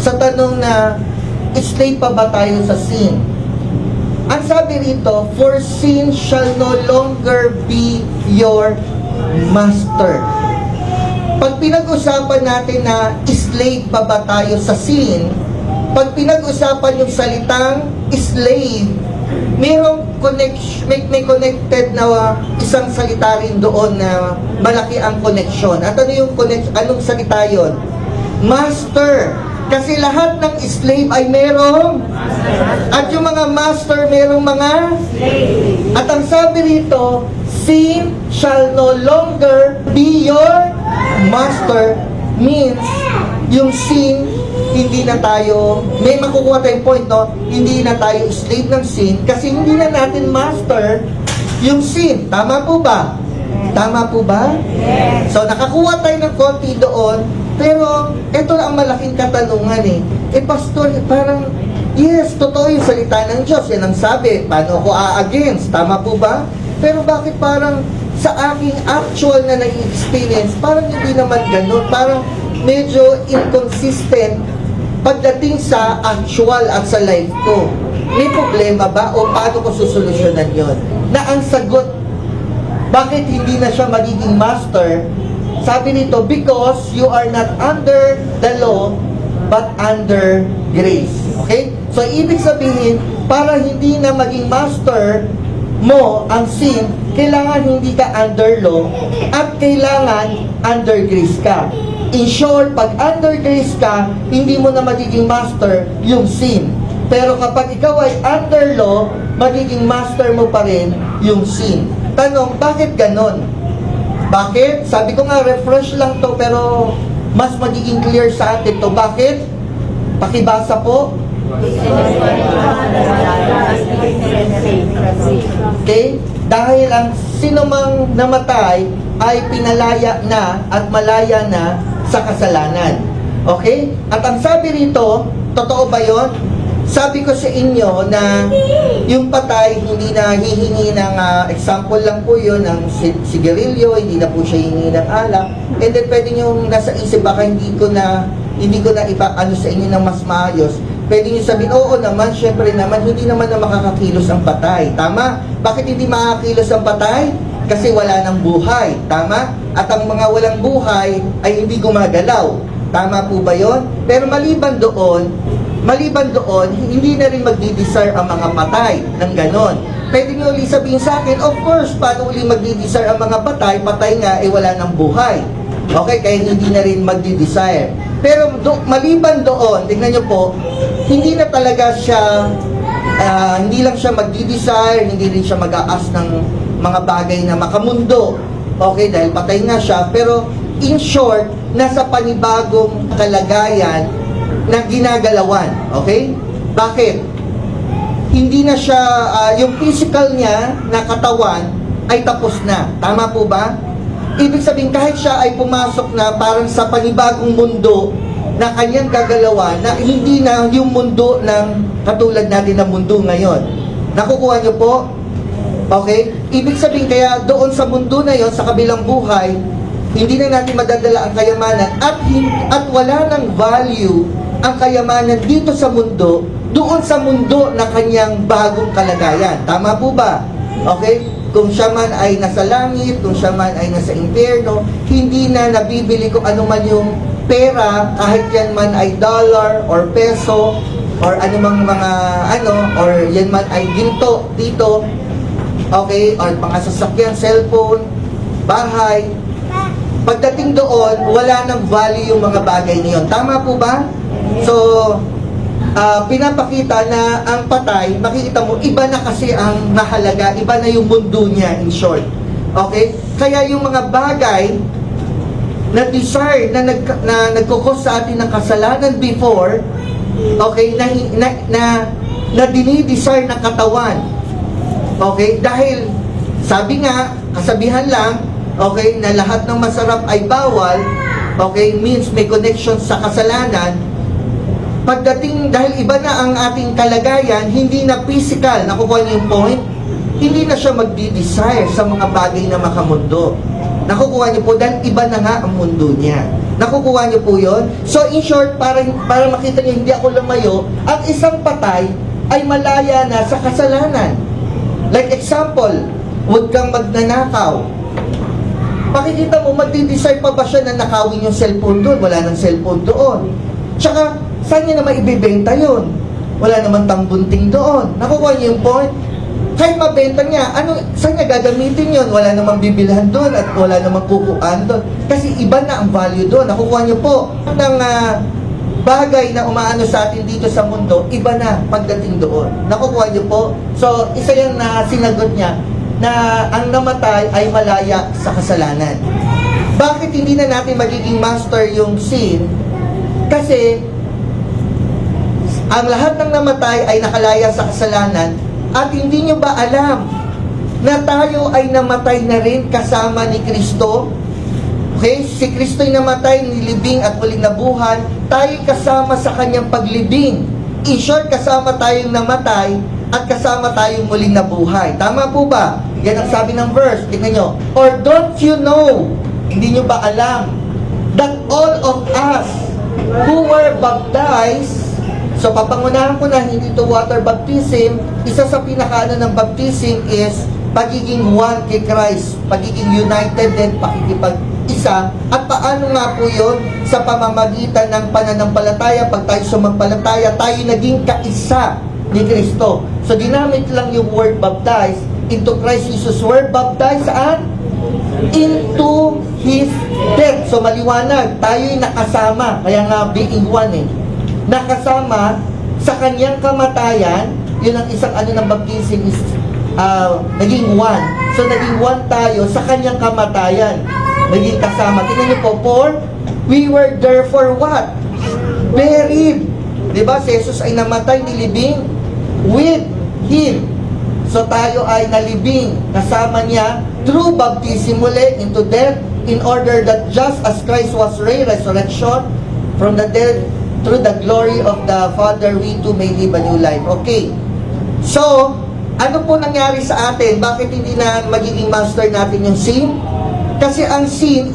sa tanong na slave pa ba tayo sa sin? Ang sabi rito, for sin shall no longer be your master. Pag pinag-usapan natin na slave pa ba tayo sa sin, pag pinag-usapan yung salitang slave, mayroong may connected na isang salita rin doon na malaki ang connection. At ano yung anong salita yun? Master. Kasi lahat ng slave ay merong at yung mga master merong mga slave. At ang sabi rito, sin shall no longer be your master, means yung sin, hindi na tayo, may makukuha tayong point, no? Hindi na tayo slave ng sin kasi hindi na natin master yung sin. Tama po ba? Tama po ba? Yes. So nakakuha tayo ng konti doon, pero ito ang malaking katanungan pastor, parang yes, totoo yung salita ng Diyos, yan ang sabi, paano ako a-against, tama po ba? Pero bakit parang sa aking actual na nai-experience, parang hindi naman ganun, parang medyo inconsistent pagdating sa actual at sa life ko. May problema ba o paano ko susolusyonan yon? Na ang sagot, bakit hindi na siya magiging master? Sabi nito, because you are not under the law, but under grace. Okay? So, ibig sabihin, para hindi na maging master mo ang sin, kailangan hindi ka under law at kailangan under grace ka. In short, pag under grace ka, hindi mo na magiging master yung sin. Pero kapag ikaw ay under law, magiging master mo pa rin yung sin. Tanong, bakit ganon? Bakit? Sabi ko nga, refresh lang to, pero mas magiging clear sa atin to. Bakit? Pakibasa po. Okay? Dahil ang sinumang namatay ay pinalaya na at malaya na sa kasalanan. Okay? At ang sabi rito, totoo ba yon? Sabi ko sa inyo na yung patay, hindi na hihingi ng example lang po yun, ng sigarilyo, hindi na po siya hihingi ng alak. And then pwede nyo nasa isip, baka hindi ko na iba sa inyo ng mas maayos. Pwede nyo sabihin, oo naman, syempre naman, hindi naman na makakakilos ang patay. Tama? Bakit hindi makakakilos ang patay? Kasi wala ng buhay. Tama? At ang mga walang buhay ay hindi gumagalaw. Tama po ba yon? Pero maliban doon, hindi na rin magdi-desire ang mga patay ng ganon. Pwede nyo ulit sabihin sa akin, of course, paano ulit magdi-desire ang mga patay? Patay nga, wala ng buhay. Okay, kaya hindi na rin magdi-desire. Pero maliban doon, tingnan nyo po, hindi na talaga siya, hindi lang siya magdi-desire, hindi rin siya mag-aas ng mga bagay na makamundo. Okay, dahil patay na siya. Pero in short, nasa panibagong kalagayan na ginagalawan. Okay? Bakit? Hindi na siya, yung physical niya na katawan ay tapos na. Tama po ba? Ibig sabihin, kahit siya ay pumasok na parang sa panibagong mundo na kanyang gagalawan, na hindi na yung mundo ng katulad natin ng mundo ngayon. Nakukuha niyo po? Okay? Ibig sabihin, kaya doon sa mundo na yon, sa kabilang buhay, hindi na natin madadala ang kayamanan at wala ng value ang kayamanan dito sa mundo, doon sa mundo na kanyang bagong kalagayan. Tama po ba? Okay? Kung siya man ay nasa langit, kung siya man ay nasa impyerno, hindi na nabibili kung ano man yung pera, kahit yan man ay dollar or peso, or anumang mga or yan man ay ginto dito, okay, or mga sasakyan, cellphone, bahay. Pagdating doon, wala nang value yung mga bagay niyon. Tama po ba? So, pinapakita na ang patay, makikita mo, iba na kasi ang mahalaga, iba na yung mundo niya, in short. Okay? Kaya yung mga bagay na desire na nagkukos sa atin ng kasalanan before, okay, na dinidesire ng katawan. Okay? Dahil, sabi nga, kasabihan lang, okay, na lahat ng masarap ay bawal, okay, means may connection sa kasalanan. Pagdating, dahil iba na ang ating kalagayan, hindi na physical, nakukuha niyo yung point? Hindi na siya magdi-desire sa mga bagay na makamundo. Nakukuha niyo po, dahil iba na nga ang mundo niya. Nakukuha niyo po yun? So in short, para makita niyo hindi ako lumayo, ang isang patay ay malaya na sa kasalanan. Like example, huwag kang magnanakaw. Makikita mo, magdi-decide pa ba siya na nakawin yung cellphone doon? Wala nang cellphone doon. Tsaka, saan niya naman ibibenta yun? Wala naman tambunting doon. Nakukuha niyo yung point? Kahit mabenta niya, saan niya gagamitin yun? Wala namang bibilhan doon at wala namang kukuhaan doon. Kasi iba na ang value doon. Nakukuha niyo po ng bagay na umaano sa atin dito sa mundo, iba na pagdating doon. Nakukuha niyo po? So, isa yan na sinagot niya na ang namatay ay malaya sa kasalanan. Bakit hindi na natin magiging master yung sin? Kasi ang lahat ng namatay ay nakalaya sa kasalanan. At hindi nyo ba alam na tayo ay namatay na rin kasama ni Kristo? Okay? Si Kristo'y namatay, nilibing at muling nabuhay. Tayo'y kasama sa kanyang paglibing. In short, kasama tayong namatay at kasama tayong muling nabuhay. Tama po ba? Yan ang sabi ng verse. Tingnan nyo. Or don't you know, hindi nyo ba alam, that all of us who were baptized, so papangunahan ko na hindi to water baptism, isa sa pinakaano ng baptism is pagiging one kay Christ, pagiging united din, pakikipag-isa. At paano nga po yun? Sa pamamagitan ng pananampalataya, pag tayo sumampalataya, tayo naging kaisa ni Kristo. So ginamit lang yung word baptized into Christ Jesus. Word baptized saan? Into His death. So maliwanag, tayo'y nakasama, kaya nga being one nakasama sa kanyang kamatayan. Yun ang isang ng baptism is naging one. So naging one tayo sa kanyang kamatayan, naging kasama. Tingnan niyo po, for we were therefore what? Buried. Diba? Si Jesus ay namatay, nilibing with Him. So tayo ay nalibing kasama niya through baptism muli into death, in order that just as Christ was raised, resurrection from the dead, through the glory of the Father, we too may live a new life. Okay. So, ano po nangyari sa atin? Bakit hindi na magiging master natin yung sin? Kasi ang sin,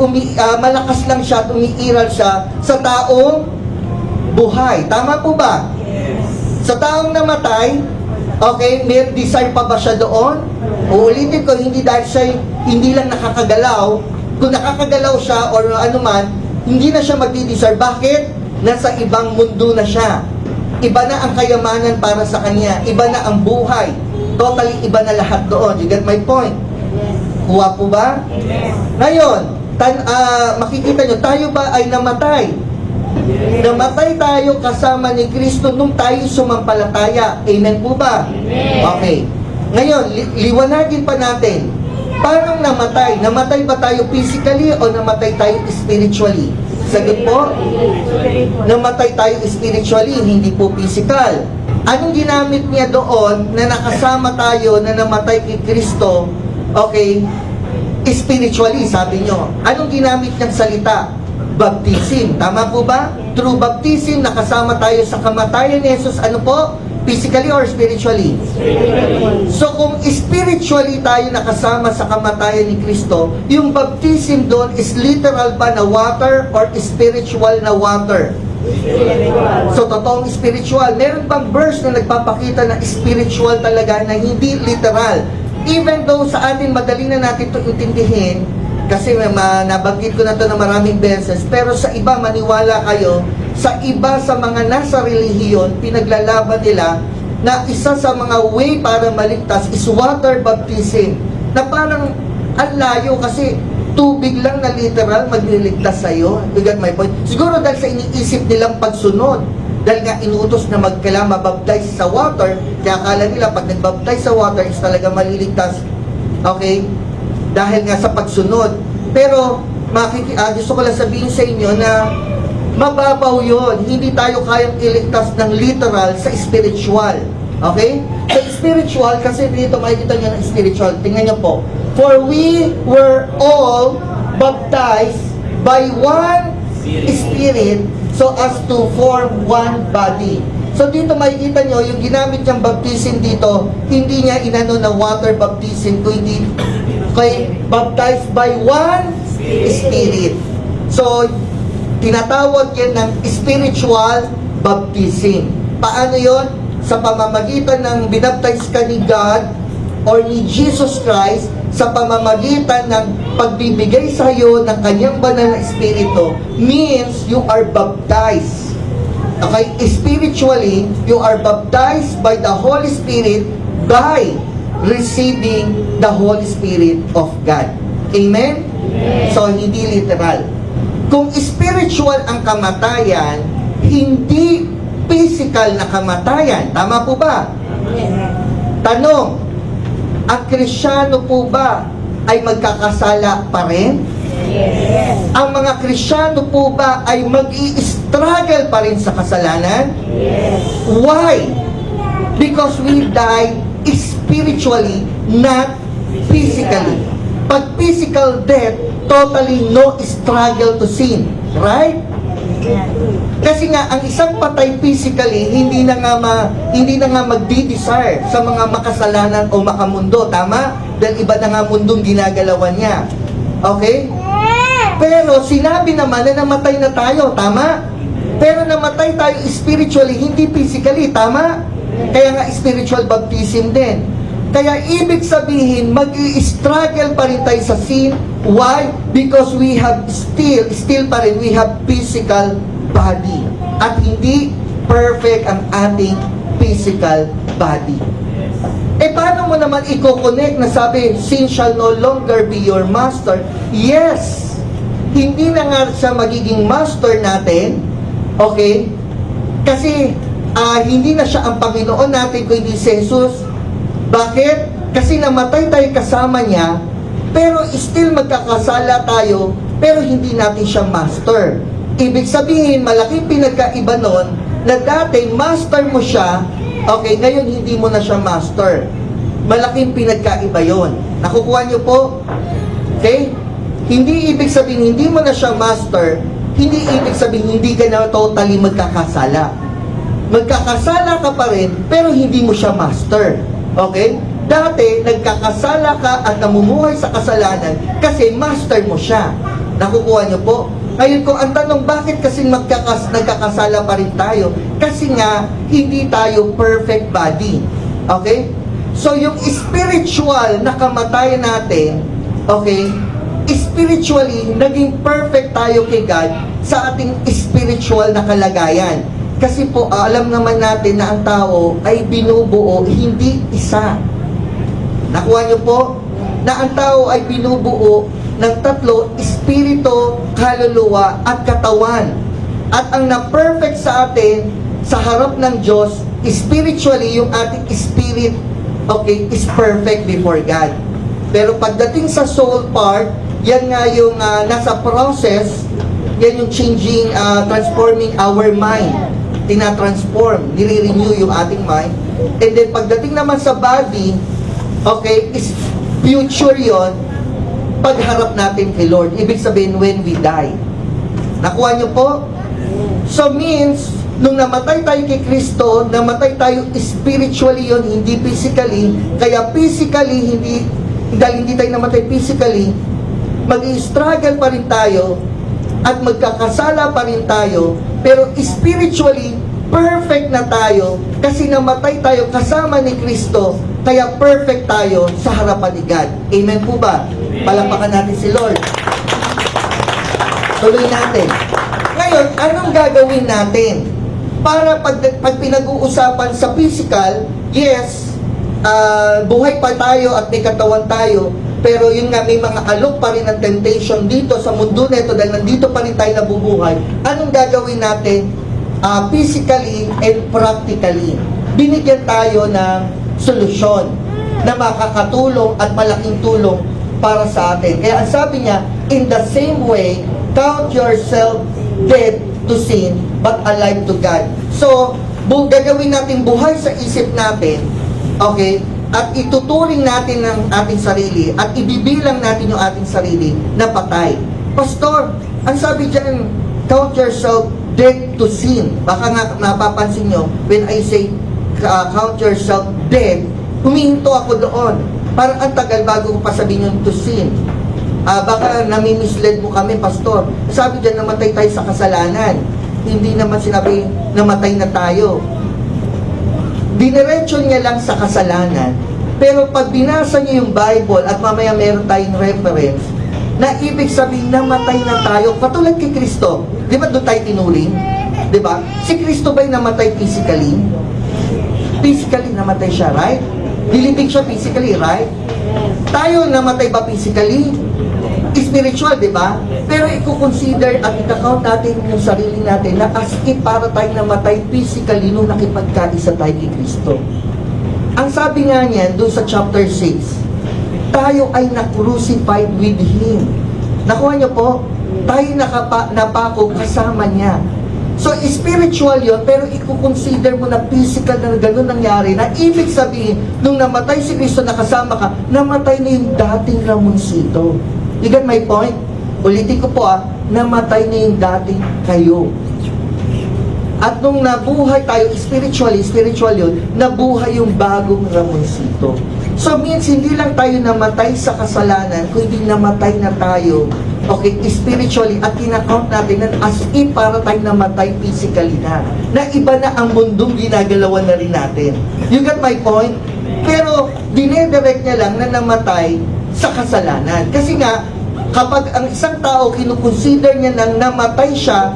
malakas lang siya, umiiral siya sa taong buhay. Tama po ba? Yes. Sa taong namatay, okay, may desire pa ba siya doon? Uulitin ko, hindi dahil siya hindi lang nakakagalaw. Kung nakakagalaw siya or ano man, hindi na siya magdi-desire. Bakit? Nasa ibang mundo na siya. Iba na ang kayamanan para sa kanya. Iba na ang buhay. Totally iba na lahat doon. You get my point? Kuha po ba? Yes. Ngayon, makikita nyo, tayo ba ay namatay? Yes. Namatay tayo kasama ni Kristo nung tayo sumampalataya. Amen po ba? Yes. Okay. Ngayon, liwanagin pa natin. Paano namatay? Namatay ba tayo physically o namatay tayo spiritually? Sagot po, namatay tayo spiritually, hindi po physical. Anong ginamit niya doon na nakasama tayo na namatay kay Kristo? Okay, spiritually, sabi nyo. Anong ginamit niyang salita? Baptism. Tama po ba? Through baptism, nakasama tayo sa kamatayan ni Jesus. Ano po? Physically or spiritually? Spiritually. So kung spiritually tayo nakasama sa kamatayan ni Kristo, yung baptism doon is literal ba na water or spiritual na water? Spiritual. So totoong spiritual. Meron bang verse na nagpapakita na spiritual talaga na hindi literal? Even though sa atin madali na natin ito intindihin, kasi nabanggit ko na ito na maraming beses, pero sa iba, maniwala kayo, sa iba sa mga nasa relihiyon, pinaglalaban nila na isa sa mga way para maligtas is water baptism. Na parang ang layo kasi tubig lang na literal magliligtas sa'yo. You get my point? Siguro dahil sa iniisip nilang pagsunod. Dahil nga inutos na mabaptize sa water, kaya akala nila pag nagbaptize sa water is talaga maliligtas. Okay? Dahil nga sa pagsunod. Pero gusto ko lang sabihin sa inyo na mababaw yun. Hindi tayo kayang iligtas ng literal sa spiritual. Okay? Sa spiritual, kasi dito makikita nyo ng spiritual. Tingnan nyo po. For we were all baptized by one Spirit so as to form one body. So dito makikita nyo, yung ginamit niyang baptism dito, hindi niya inano na water baptism, kundi baptized by one Spirit. So, Tinatawag yan ng spiritual baptism. Paano yon? Sa pamamagitan ng binaptize ka ni God or ni Jesus Christ, sa pamamagitan ng pagbibigay sa iyo ng kanyang banal na espiritu, means you are baptized. Okay? Spiritually, you are baptized by the Holy Spirit by receiving the Holy Spirit of God. Amen? So, hindi literal. Kung spiritual ang kamatayan, hindi physical na kamatayan. Tama po ba? Tanong, ang Kristiyano po ba ay magkakasala pa rin? Yes. Ang mga Kristiyano po ba ay mag-i-struggle pa rin sa kasalanan? Yes. Why? Because we died spiritually, not physically. Pag physical death, totally no struggle to sin. Right? Kasi nga, ang isang patay physically, hindi na nga magdi-desire sa mga makasalanan o makamundo. Tama? Dahil iba na nga mundong ginagalawan niya. Okay? Pero sinabi naman na namatay na tayo. Tama? Pero namatay tayo spiritually, hindi physically. Tama? Kaya nga spiritual baptism din. Kaya ibig sabihin, mag-i-struggle pa rin tayo sa sin. Why? Because we have still pa rin, we have physical body. At hindi perfect ang ating physical body. Eh, paano mo naman i-connect na sabi, sin shall no longer be your master? Yes! Hindi na nga siya magiging master natin. Okay? Kasi, hindi na siya ang Panginoon natin, kundi si Jesus. Bakit? Kasi namatay tayo kasama niya, pero still magkakasala tayo, pero hindi natin siya master. Ibig sabihin, malaking pinagkaiba nun, na dati master mo siya, okay, ngayon hindi mo na siya master. Malaking pinagkaiba yon. Nakukuha niyo po? Okay? Hindi ibig sabihin, hindi mo na siya master, hindi ibig sabihin, hindi ka na totally magkakasala. Magkakasala ka pa rin, pero hindi mo siya master. Okay? Dati, nagkakasala ka at namumuhay sa kasalanan kasi master mo siya. Nakukuha niyo po? Ngayon kung ang tanong, bakit kasi nagkakasala pa rin tayo? Kasi nga, hindi tayo perfect body. Okay? So, yung spiritual na kamatayan natin, okay, spiritually, naging perfect tayo kay God sa ating spiritual na kalagayan. Kasi po, alam naman natin na ang tao ay binubuo, hindi isa. Nakuha niyo po? Na ang tao ay binubuo ng tatlo, espiritu, kaluluwa, at katawan. At ang na-perfect sa atin, sa harap ng Diyos, spiritually, yung ating spirit, okay, is perfect before God. Pero pagdating sa soul part, yan nga yung nasa process, yan yung changing, transforming our mind. Tina-transform, nire-renew yung ating mind. And then pagdating naman sa body, okay, is future yon pagharap natin kay Lord. Ibig sabihin, when we die. Nakuha niyo po? So means, nung namatay tayo kay Kristo, namatay tayo spiritually yon, hindi physically. Kaya physically, dahil hindi tayo namatay physically, mag-i-struggle pa rin tayo at magkakasala pa rin tayo, pero spiritually, perfect na tayo kasi namatay tayo kasama ni Kristo, kaya perfect tayo sa harapan ni God. Amen po ba? Palakpakan natin si Lord. Tuloy natin. Ngayon, anong gagawin natin? Para pag pinag-uusapan sa physical, yes, buhay pa tayo at may katawan tayo, pero yun nga, may mga alok pa rin ng temptation dito sa mundo na ito dahil nandito pa rin tayo nabubuhay. Anong gagawin natin? Physically and practically. Binigyan tayo ng solusyon na makakatulong at malaking tulong para sa atin. Kaya ang sabi niya, in the same way, count yourself dead to sin, but alive to God. So, gagawin natin buhay sa isip natin, okay, at ituturing natin ang ating sarili at ibibilang natin yung ating sarili na patay. Pastor, ang sabi dyan, count yourself dead to sin. Baka nga napapansin nyo, when I say count yourself dead, humihinto ako doon. Parang ang tagal bago ko pa sabihin yung to sin. Baka nami-mislead mo kami, pastor. Sabi dyan, namatay tayo sa kasalanan. Hindi naman sinabi, namatay na tayo. Diniretso niya lang sa kasalanan. Pero pag binasa niyo yung Bible, at mamaya meron tayong reference, na ibig sabihin, namatay na tayo. Katulad kay Kristo. Di ba doon tayo tinuring? Di ba? Si Kristo ba'y namatay physically? Physically namatay siya, right? Dilibig siya physically, right? Tayo namatay ba physically? Spiritual, di ba? Pero i-consider at i-count natin yung sarili natin na as if para tayo namatay physically nung nakipagkaisa tayo kay Kristo. Ang sabi nga niyan, doon sa chapter 6, tayo ay na-crucified with Him. Nakuha niyo po? Tayo napako kasama niya. So, spiritual yon, pero i-consider mo na physical na gano'n nangyari, na ibig sabihin, nung namatay si Kristo nakasama ka, namatay na yung dating Ramoncito. You get my point? Ulitin ko po namatay na yung dating kayo. At nung nabuhay tayo, spiritual yun, nabuhay yung bagong Ramoncito. So means, hindi lang tayo namatay sa kasalanan, kundi namatay na tayo, okay, spiritually, at kinakount natin na as if para tayo namatay physically na. Na iba na ang mundong ginagalawan na rin natin. You get my point? Pero, dinedirect niya lang na namatay sa kasalanan. Kasi nga, kapag ang isang tao kinukonsider niya nang namatay siya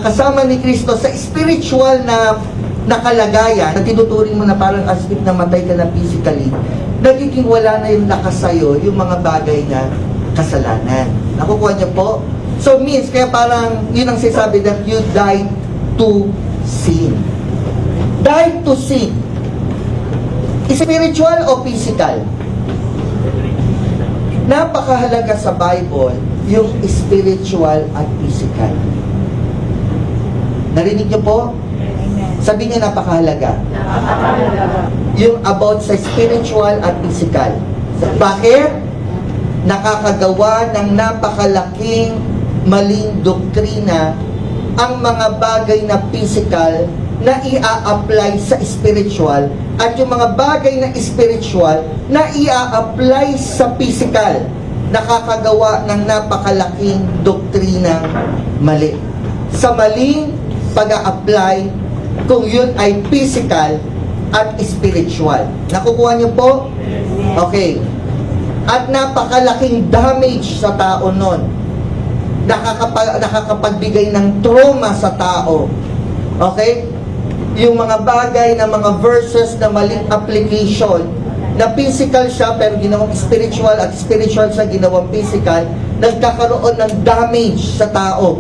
kasama ni Kristo sa spiritual na kalagayan, na tinuturing mo na parang as if namatay ka na physically, nagiging wala na yung lakas sa'yo, yung mga bagay na kasalanan. Nakukuha niyo po? So means, kaya parang yun ang sinasabi that you died to sin. Died to sin. Spiritual o physical? Napakahalaga sa Bible yung spiritual at physical. Narinig niyo po? Sabi niya napakahalaga. Yung about sa spiritual at physical. Bakit? Nakakagawa ng napakalaking maling doktrina ang mga bagay na physical na ia-apply sa spiritual, at yung mga bagay na spiritual na ia-apply sa physical, nakakagawa ng napakalaking doktrinang mali. Sa maling pag-a-apply kung yun ay physical at spiritual. Nakukuha niyo po? Okay. At napakalaking damage sa tao nun. Nakakapagbigay ng trauma sa tao. Okay? Yung mga bagay na mga verses na maling application, na physical siya pero ginawang spiritual, at spiritual siya ginawang physical, nagkakaroon ng damage sa tao.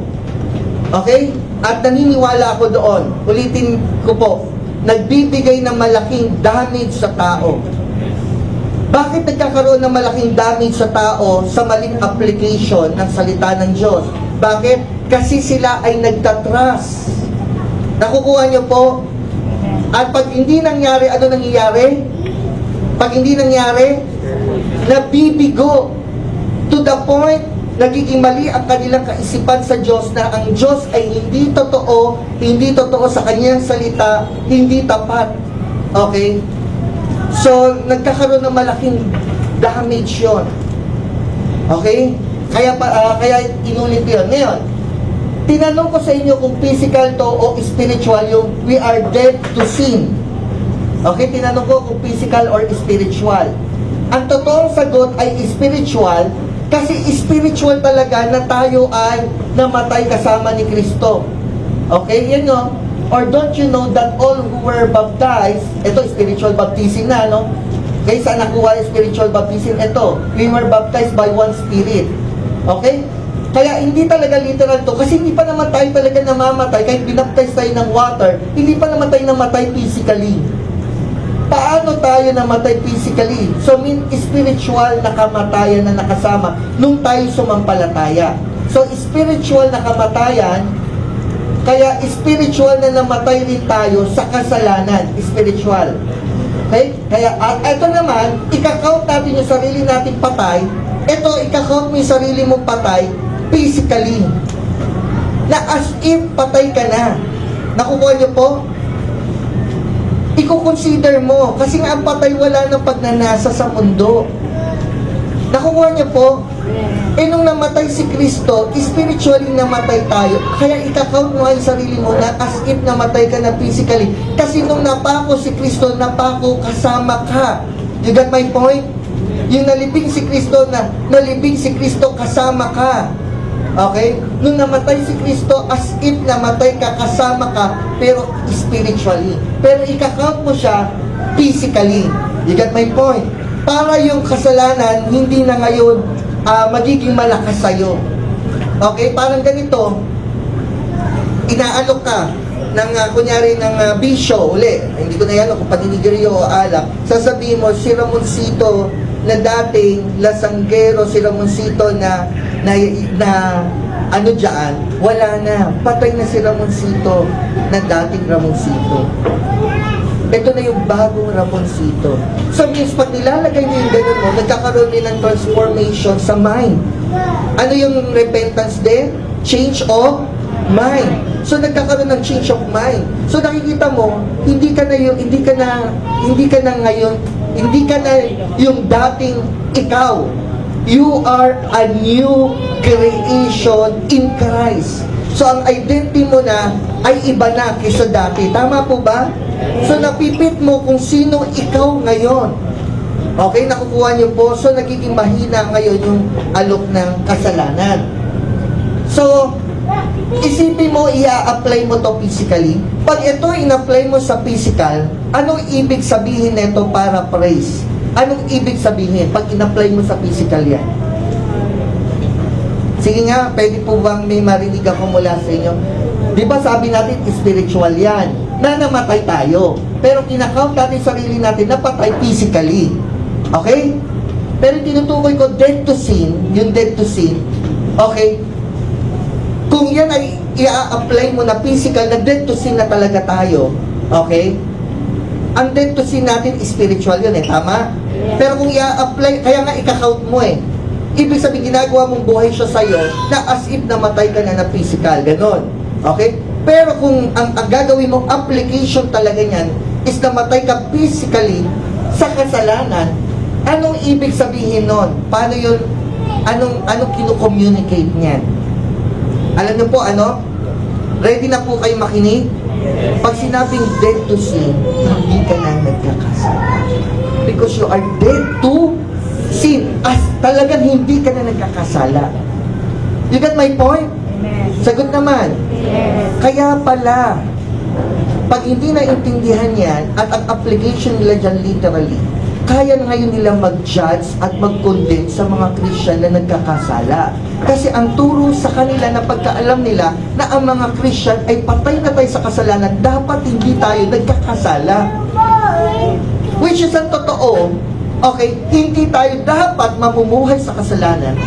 Okay? At naniniwala ako doon, ulitin ko po, nagbibigay ng malaking damage sa tao. Bakit nagkakaroon ng malaking damage sa tao sa maling application ng salita ng Diyos? Bakit? Kasi sila ay nagtatrust. Nakukuha niyo po? At pag hindi nangyari, ano nangyayari? Pag hindi nangyari, nabibigo. To the point, nagiging mali ang kanilang kaisipan sa Diyos, na ang Diyos ay hindi totoo sa kanyang salita, hindi tapat. Okay? So, nagkakaroon ng malaking damage yun. Okay? Kaya inulit yun. Ngayon, tinanong ko sa inyo kung physical to o spiritual yung we are dead to sin. Okay, tinanong ko kung physical or spiritual. Ang totoong sagot ay spiritual, kasi spiritual talaga na tayo ay namatay kasama ni Kristo. Okay, yan no? Or don't you know that all who were baptized, ito spiritual baptism na, no? Okay, saan nakuha yung spiritual baptism? Ito, we were baptized by one spirit. Okay? Kaya hindi talaga literal to, kasi hindi pa naman tayo talaga namamatay, kahit binaptize tayo ng water, hindi pa naman tayo namatay physically. Paano tayo namatay physically? So, spiritual na kamatayan na nakasama nung tayo sumampalataya. So, spiritual na kamatayan, kaya spiritual na namatay rin tayo sa kasalanan. Spiritual. Okay? Kaya, ito naman, ikakount natin yung sarili natin patay. Ito, ikakount mo yung sarili mong patay physically. Na as if patay ka na. Nakukuha niyo po? I-consider mo. Kasi nga ang patay wala ng pagnanasa sa mundo. Nakukuha niyo po? Eh nung namatay si Kristo, spiritually namatay tayo. Kaya ika-count mo ang sarili mo na as if namatay ka na physically. Kasi nung napako si Kristo, napako kasama ka. You got my point? Yung nalibing si Kristo nalibing si Kristo kasama ka. Okay? Nung namatay si Kristo, as if namatay ka, kasama ka, pero spiritually. Pero ika-count mo siya physically. You got my point? Para yung kasalanan, hindi na ngayon magiging malakas sa'yo. Okay? Parang ganito, inaalok ka ng, kunyari, ng bisyo, uli. Hindi ko na yan kung paniniguryo o alak. Sasabihin mo, si Ramoncito na dating lasanggero, si Ramoncito na ano dyan, wala na. Patay na si Ramoncito na dating Ramoncito. Ito na yung bagong Ramoncito. So means pag nilalagay niyo yung ganun mo, nagkakaroon din ng transformation sa mind. Ano yung repentance din? Change of mind. So nagkakaroon ng change of mind. So nakikita mo, hindi ka na yung dating ikaw. You are a new creation in Christ. So ang identity mo na ay iba na kaysa dati. Tama po ba? So napipit mo kung sino ikaw ngayon. Okay, nakukuha niyo po. So nagiging mahina ngayon yung alok ng kasalanan. So isipin mo, i-apply mo to physically. Pag ito in-apply mo sa physical, anong ibig sabihin nito para praise? Anong ibig sabihin pag in-apply mo sa physical yan? Sige nga, pwede po bang may marinig ako mula sa inyo? Di ba sabi natin, spiritual yan, na namatay tayo. Pero kinakount natin sarili natin na patay physically. Okay? Pero tinutukoy ko, dead to sin, yung dead to sin, okay? Kung yan ay i-apply mo na physical, na dead to sin na talaga tayo, okay? Ang dead to sin natin, spiritual yun tama? Pero kung i-apply, kaya nga ika-count mo ibig sabihin, ginagawa mong buhay siya sa'yo na as if namatay ka na physical, ganon. Okay? Pero kung ang gagawin mong application talaga niyan is namatay ka physically sa kasalanan, anong ibig sabihin nun? Paano yun? Anong kinu-communicate niyan? Alam niyo po ano? Ready na po kayo makinig? Pag sinabing dead to sin, hindi ka na nagkakasala. Because you are dead to sin. As talagang hindi ka na nagkakasala. You got my point? Amen. Sagot naman. Yes. Kaya pala, pag hindi naintindihan yan, at ang application nila dyan literally, kaya na ngayon nila mag-judge at mag-condemn sa mga Christian na nagkakasala. Kasi ang turo sa kanila na pagkaalam nila na ang mga Christian ay patay na tayo sa kasalanan, dapat hindi tayo nagkakasala. Which is ang totoo, okay, hindi tayo dapat mamumuhay sa kasalanan.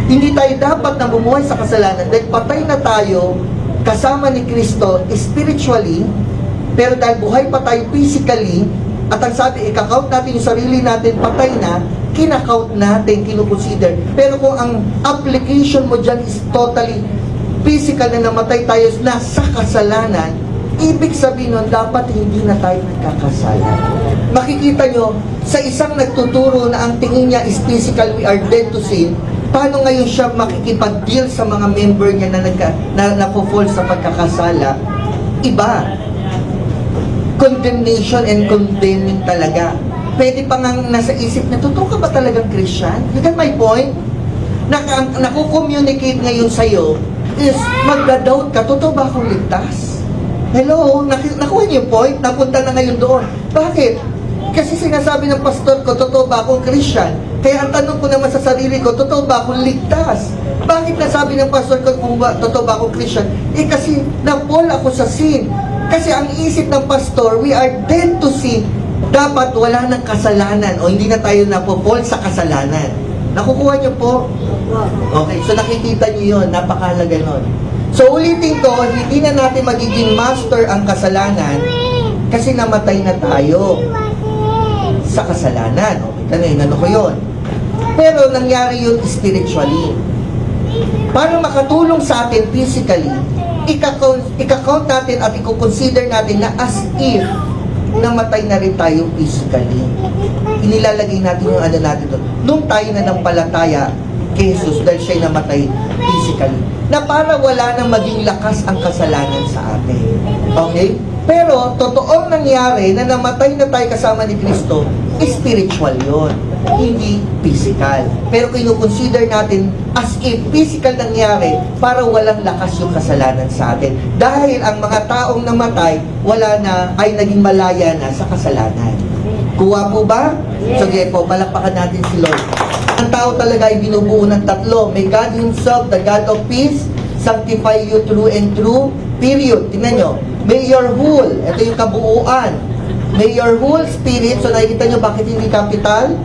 Hindi tayo dapat namumuhay sa kasalanan dahil patay na tayo kasama ni Kristo spiritually, pero dahil buhay pa tayo physically, at ang sabi, ika-count natin yung sarili natin, patay na, kina-count natin, kinukonsider. Pero kung ang application mo dyan is totally physical na namatay tayo na sa kasalanan, ibig sabihin nun, dapat hindi na tayo nagkakasala. Makikita nyo, sa isang nagtuturo na ang tingin niya is physical, we are dead to sin, paano ngayon siya makikipag-deal sa mga member niya na napofall sa pagkakasala? Iba. Condemnation and condemning talaga. Pwede pa nga nasa isip na, totoo ka ba talagang Christian? You got my point? Naku-communicate ngayon sa'yo is magda-doubt ka, totoo ba akong ligtas? Hello? Nakuha niyo yung point? Napunta na ngayon doon. Bakit? Kasi sinasabi ng pastor ko, totoo ba akong Christian? Kaya ang tanong ko naman sa sarili ko, totoo ba akong ligtas? Bakit nasabi ng pastor ko, totoo ba akong Christian? Kasi na-fall ako sa sin. Kasi ang isip ng pastor, we are dead to sin. Dapat wala ng kasalanan o hindi na tayo napopol sa kasalanan. Nakukuha niyo po? Okay, so nakikita niyo yun, napakahalaga nun. So ulitin ko, hindi na natin magiging master ang kasalanan kasi namatay na tayo sa kasalanan. Okay, ano ko yun? Pero nangyari yun spiritually. Para makatulong sa atin physically, ika-count natin at i-consider natin na as if namatay na rin tayo physically. Inilalagay natin yung ano natin doon. Nung tayo na ng palataya kay Jesus dahil siya'y namatay physically. Na para wala nang maging lakas ang kasalanan sa atin. Okay? Pero, totoong nangyari na namatay na tayo kasama ni Kristo, spiritual yon, hindi physical. Pero kinukonsider natin as if physical nangyari para walang lakas yung kasalanan sa atin. Dahil ang mga taong namatay, wala na, ay naging malaya na sa kasalanan. Kuha po ba? Sige po, palakpakan natin si Lord. Ang tao talaga ay binubuo ng tatlo. May God Himself, the God of peace, sanctify you true and true, period. Tingnan nyo. May your whole, ito yung kabuuan. May your whole spirit, so nakikita nyo bakit hindi capital?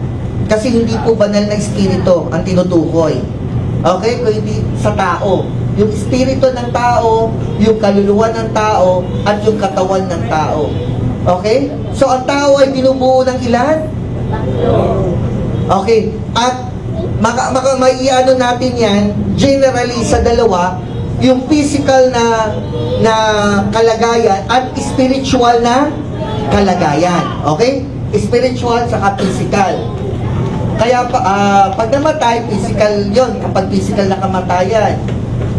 Kasi hindi po banal na espiritu ang tinutukoy. Okay? Kung hindi sa tao. Yung espiritu ng tao, yung kaluluwa ng tao, at yung katawan ng tao. Okay? So, ang tao ay binubuo ng ilan? Okay. At maiano natin yan, generally sa dalawa, yung physical na kalagayan at spiritual na kalagayan. Okay? Spiritual saka physical. Kaya pag namatay, physical yon, kapag physical na kamatayan.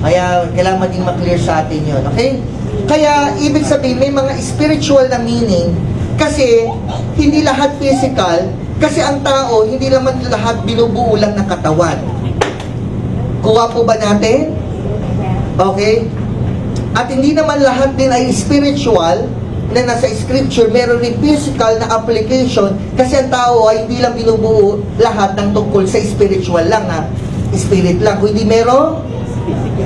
Kaya kailangan maging ma-clear sa atin yon. Okay? Kaya ibig sabihin may mga spiritual na meaning kasi hindi lahat physical, kasi ang tao hindi naman lahat binubuo lang ng katawan. Kuha po ba natin? Okay? At hindi naman lahat din ay spiritual na nasa scripture, meron rin physical na application kasi ang tao ay hindi lang binubuo lahat ng tungkol sa spiritual lang spirit lang, kundi meron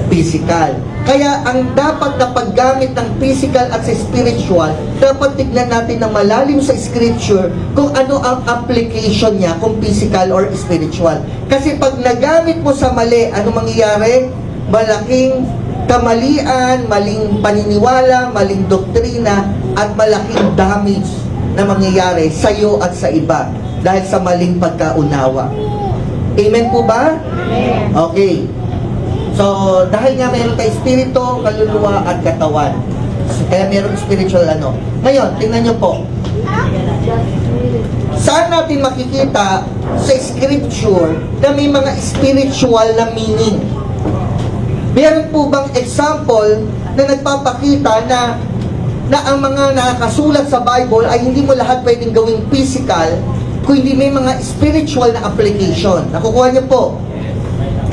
physical. Kaya ang dapat na paggamit ng physical at sa spiritual, dapat tignan natin na malalim sa scripture kung ano ang application niya, kung physical or spiritual. Kasi pag nagamit mo sa mali, ano mangyayari? Malaking kamalian, maling paniniwala, maling doktrina, at malaking damage na mangyayari sa iyo at sa iba dahil sa maling pagkaunawa. Amen po ba? Amen. Okay. So, dahil nga mayroon tayo espiritu, kaluluwa, at katawan. Kaya mayroon spiritual ano. Ngayon, tingnan nyo po. Saan natin makikita sa scripture na may mga spiritual na meaning? Meron po bang example na nagpapakita na ang mga nakasulat sa Bible ay hindi mo lahat pwedeng gawing physical, kundi may mga spiritual na application. Nakukuha niyo po.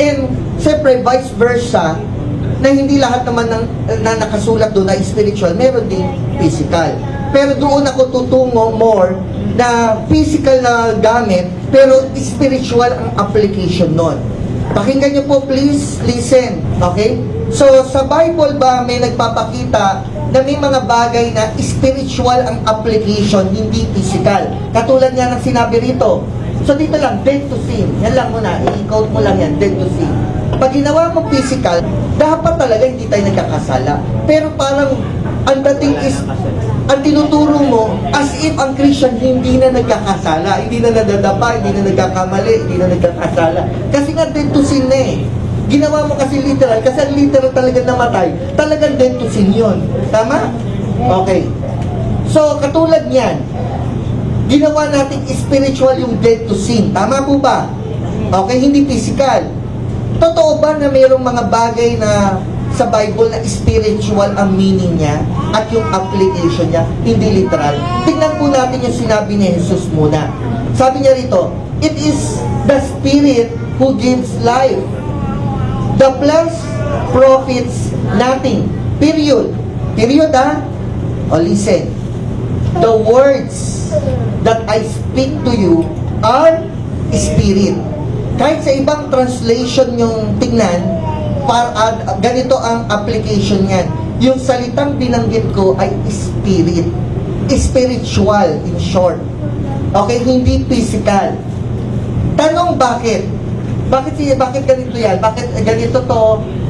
And, siyempre, vice versa, na hindi lahat naman na nakasulat doon ay spiritual, meron din physical. Pero doon ako tutungo more na physical na gamit, pero spiritual ang application nun. Pakinggan niyo po, please, listen. Okay? So, sa Bible ba may nagpapakita na may mga bagay na spiritual ang application, hindi physical? Katulad nga ng sinabi rito. So, dito lang, dead to sin. Yan lang muna, i-quote mo lang yan, dead to sin. Pag ginawa mo physical, dapat talaga hindi tayo nagkakasala. Pero parang, ang dating is, ang tinuturo mo, as if ang Christian hindi na nagkakasala, hindi na nadadapa, hindi na nagkakamali, hindi na nagkakasala. Kasi nga dead to sin na eh. Ginawa mo kasi literal, kasi ang literal talaga namatay, talagang dead to sin yun. Tama? Okay. So, katulad niyan, ginawa natin spiritual yung dead to sin. Tama po ba? Okay, hindi physical. Totoo ba na mayroong mga bagay na sa Bible na spiritual ang meaning niya at yung application niya, hindi literal? Tingnan po natin yung sinabi ni Jesus muna. Sabi niya rito, it is the Spirit who gives life. The flesh profits nothing. Period. Period, ha? O, listen. The words that I speak to you are spirit. Kahit sa ibang translation yung tingnan, ganito ang application niyan. Yung salitang binanggit ko ay spirit. Spiritual, in short. Okay, hindi physical. Tanong bakit? Bakit ganito yan? Bakit ganito to?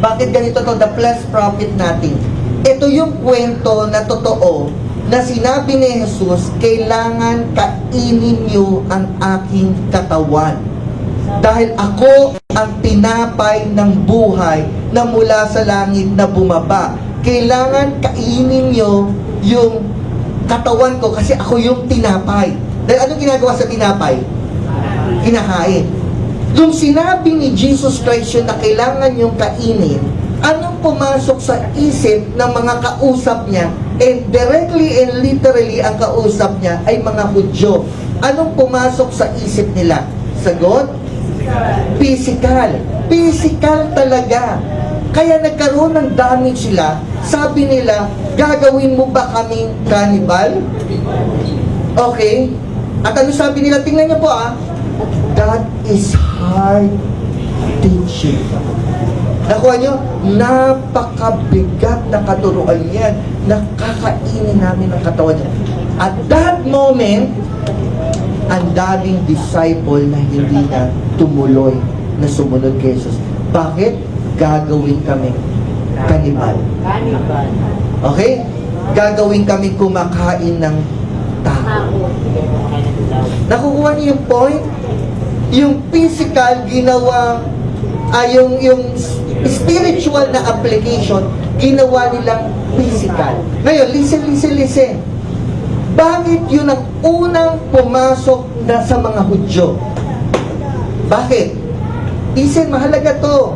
Bakit ganito to? The flesh profit nothing. Ito yung kwento na totoo na sinabi ni Jesus, kailangan kainin niyo ang aking katawan. Dahil ako ang tinapay ng buhay na mula sa langit na bumaba. Kailangan kainin niyo yung katawan ko kasi ako yung tinapay. Dahil anong ginagawa sa tinapay? Kinakain. Nung sinabi ni Jesus Christ yun na kailangan yung kainin, anong pumasok sa isip ng mga kausap niya? And directly and literally, ang kausap niya ay mga Hudyo. Anong pumasok sa isip nila? Sagot? Physical. Physical talaga. Kaya nagkaroon ng damage sila. Sabi nila, gagawin mo ba kaming cannibal? Okay. At ano sabi nila? Tingnan niyo po that is hard teaching. Nakuha nyo? Napakabigat na katuruan yan. Nakakainin namin ang katawan niya. At that moment, ang daming disciple na hindi na tumuloy na sumunod kay Jesus. Bakit? Gagawin kami kanibal. Okay? Gagawin kami kumakain ng tao. Nakukuha niyo yung point? Yung physical ginawa yung spiritual na application, ginawa nilang physical. Ngayon, listen. Bakit yun ang unang pumasok na sa mga Hudyo? Bakit? Listen, mahalaga to.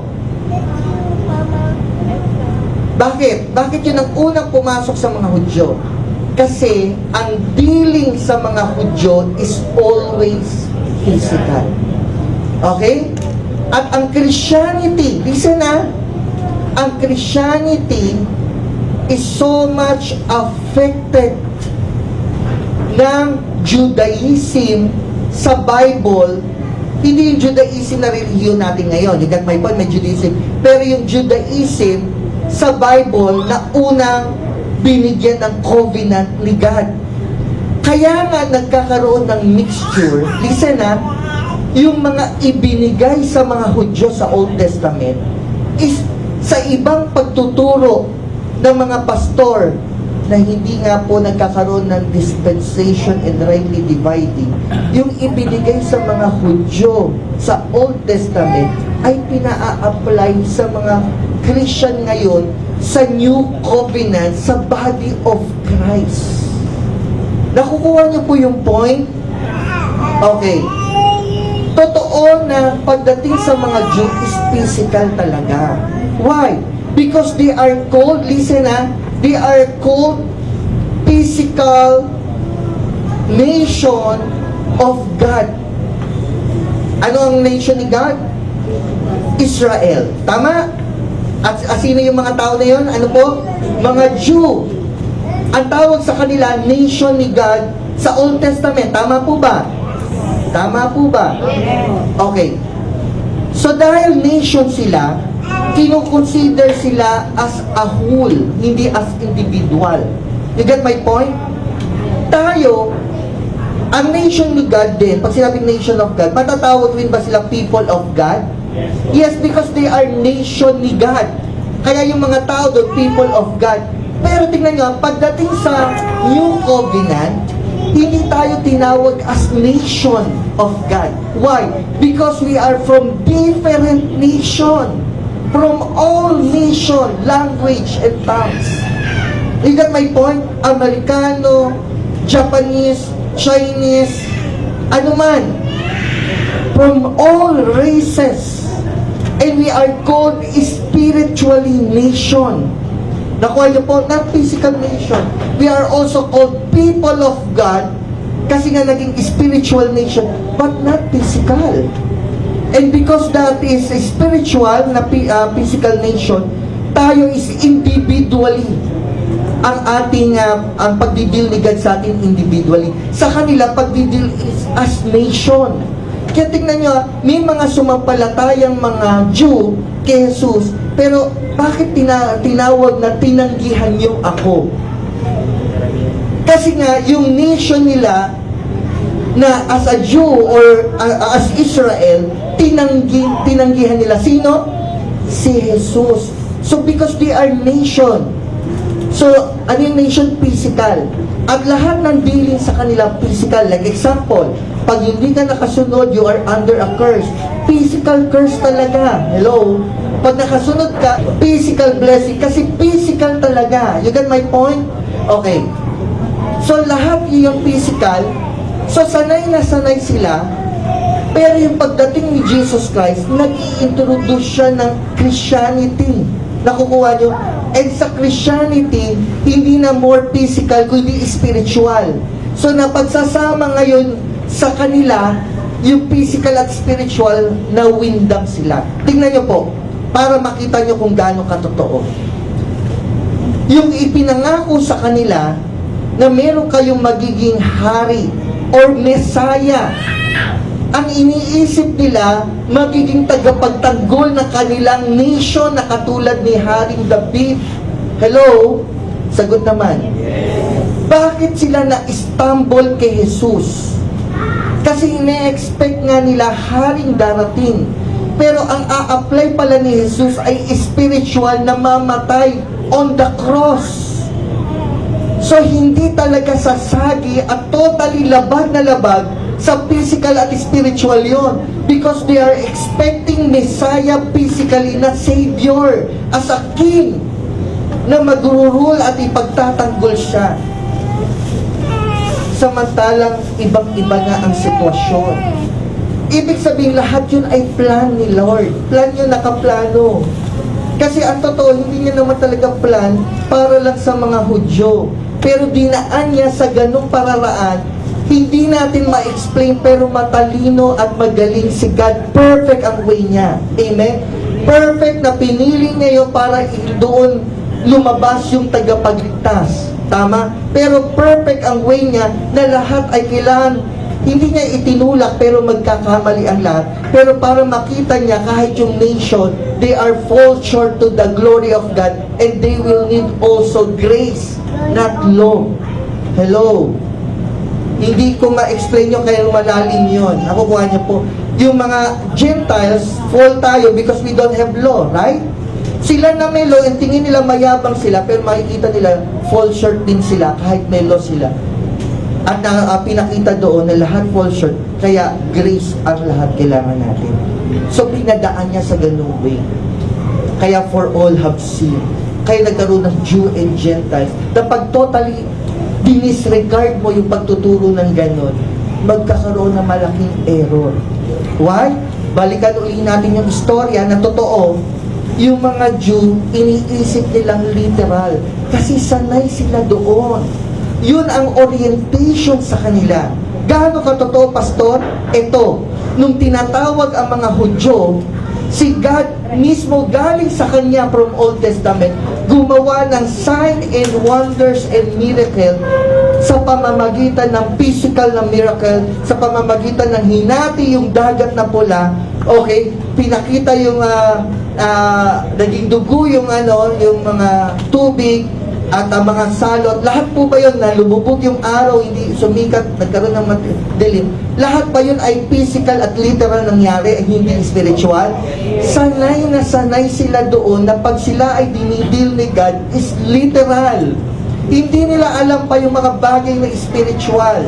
Bakit? Bakit yun ang unang pumasok sa mga Hudyo? Kasi ang dealing sa mga Hudyo is always physical. Okay? At ang Christianity, listen ang Christianity is so much affected ng Judaism sa Bible. Hindi yung Judaism na relihiyon natin ngayon. You got my point, may Judaism. Pero yung Judaism sa Bible na unang binigyan ng covenant ni God. Kaya nga nagkakaroon ng mixture. Listen yung mga ibinigay sa mga Hudyo sa Old Testament is sa ibang pagtuturo ng mga pastor na hindi nga po nagkakaroon ng dispensation and rightly dividing. Yung ibinigay sa mga Hudyo sa Old Testament ay pina-apply sa mga Christian ngayon sa New Covenant, sa body of Christ. Nakukuha niyo po yung point? Okay. Totoo na pagdating sa mga Jew is physical talaga. Why? Because they are called, listen they are called physical nation of God. Ano ang nation ni God? Israel. Tama? At sino yung mga tao na yun? Ano po? Mga Jew. Ang tawag sa kanila, nation ni God sa Old Testament. Tama po ba? Tama po ba? Okay. So dahil nation sila, kinukonsider sila as a whole, hindi as individual. You get my point? Tayo, ang nation ni God din, pag sinabing nation of God, matatawag rin ba sila people of God? Yes, because they are nation ni God. Kaya yung mga tao doon, people of God. Pero tingnan nyo, pagdating sa New Covenant, hindi tayo tinawag as nation of God. Why? Because we are from different nation. From all nation, language, and tongues. You got my point? Amerikano, Japanese, Chinese, ano man. From all races. And we are called spiritually nation. Nakuha niyo po, not physical nation. We are also called people of God kasi nga naging spiritual nation, but not physical. And because that is a spiritual na physical nation, tayo is individually ang ating ang pagdidil ni God sa atin individually. Sa kanila, pagdidil is as nation. Kaya tingnan nyo, may mga sumampalatayang mga Jew kay Jesus, pero bakit tinawag na tinanggihan nyo ako? Kasi nga, yung nation nila na as a Jew or as Israel, tinanggihan nila. Sino? Si Jesus. So, because they are nation. So, ano yung nation? Physical. At lahat ng dealing sa kanila, physical. Like example, pag hindi ka nakasunod, you are under a curse. Physical curse talaga. Hello? Pag nakasunod ka, physical blessing. Kasi physical talaga. You get my point? Okay. So, lahat yung physical. So, sanay na sanay sila Pero yung pagdating ni Jesus Christ, nag-i-introduce siya ng Christianity. Nakukuha nyo? And sa Christianity, hindi na more physical, kundi spiritual. So, napagsasama ngayon sa kanila, yung physical at spiritual, na windang sila. Tingnan nyo po, para makita nyo kung gaano katotoo. Yung ipinangako sa kanila, na meron kayong magiging hari or Messiah. Ang iniisip nila, magiging tagapagtanggol ng kanilang nation na katulad ni Haring David. Hello? Sagot naman. Bakit sila na-stumble kay Jesus? Kasi ine-expect nga nila haring darating. Pero ang a-apply pala ni Jesus ay spiritual na mamatay on the cross. So hindi talaga sasagi at totally labag na labag sa physical at spiritual yon, because they are expecting Messiah physically na Savior as a King na magururul at ipagtatanggol siya. Samantalang ibang-iba nga ang sitwasyon. Ibig sabihin lahat yun ay plan ni Lord. Plan yun, nakaplano. Kasi ang totoo, hindi niya naman talaga plan para lang sa mga Hudyo. Pero dinaan niya sa ganung pararaan, hindi natin ma-explain, pero matalino at magaling si God. Perfect ang way niya. Amen? Perfect na pinili niya yun para doon lumabas yung tagapagligtas. Tama? Pero perfect ang way niya na lahat ay kailangan, hindi niya itinulak pero magkakamali ang lahat. Pero para makita niya kahit yung nation, they are fall short to the glory of God, and they will need also grace, not law. Hello? Hindi ko ma-explain nyo kaya malalim yun. Nakukuha niyo po. Yung mga Gentiles, fall tayo because we don't have law, right? Sila na may law, and tingin nila mayabang sila, pero makikita nila, fall short din sila kahit may law sila. At pinakita doon na lahat fall short, kaya grace ang lahat kailangan natin. So pinadaan niya sa ganung way. Kaya for all have sinned. Kaya nagkaroon ng Jew and Gentiles. Kapag totally dinisregard mo yung pagtuturo ng ganon, magkakaroon ng malaking error. Why? Balikan uli natin yung istorya na totoo. Yung mga Jew, iniisip nilang literal. Kasi sanay sila doon. Yun ang orientation sa kanila. Gaano katotoo, Pastor? Ito, nung tinatawag ang mga Hudyo, si God mismo galing sa kanya from Old Testament, gumawa ng sign and wonders and miracle sa pamamagitan ng physical na miracle, sa pamamagitan ng hinati yung dagat na pula, okay, pinakita yung naging dugo yung yung mga tubig at ang mga salot, lahat po ba yun na lumubog yung araw, hindi sumikat, nagkaroon ng dilim, lahat pa yun ay physical at literal nangyari, hindi spiritual. Sanay na sanay sila doon na pag sila ay dinidil ni God is literal. Hindi nila alam pa yung mga bagay na spiritual.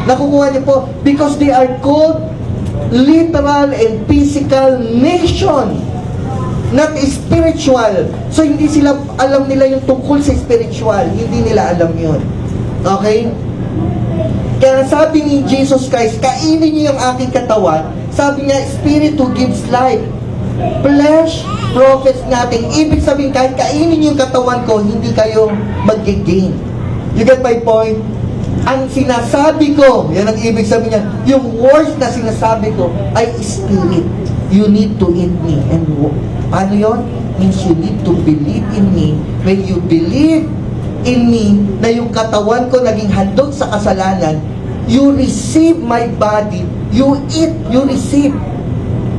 Nakukuha niyo po, because they are called literal and physical nation, not spiritual. So hindi sila alam nila yung tungkol sa spiritual. Hindi nila alam yun. Okay? Kaya sabi ni Jesus Christ, kainin niyo yung aking katawan. Sabi niya, Spirit who gives life. Flesh profits nothing. Ibig sabihin, kahit kainin niyo yung katawan ko, hindi kayo mag-gain. You get my point? Ang sinasabi ko, yan ang ibig sabihin niya, yung words na sinasabi ko ay spirit. You need to eat me. And ano yun? Means you need to believe in me. When you believe in me, na yung katawan ko naging handog sa kasalanan, you receive my body, you eat, you receive.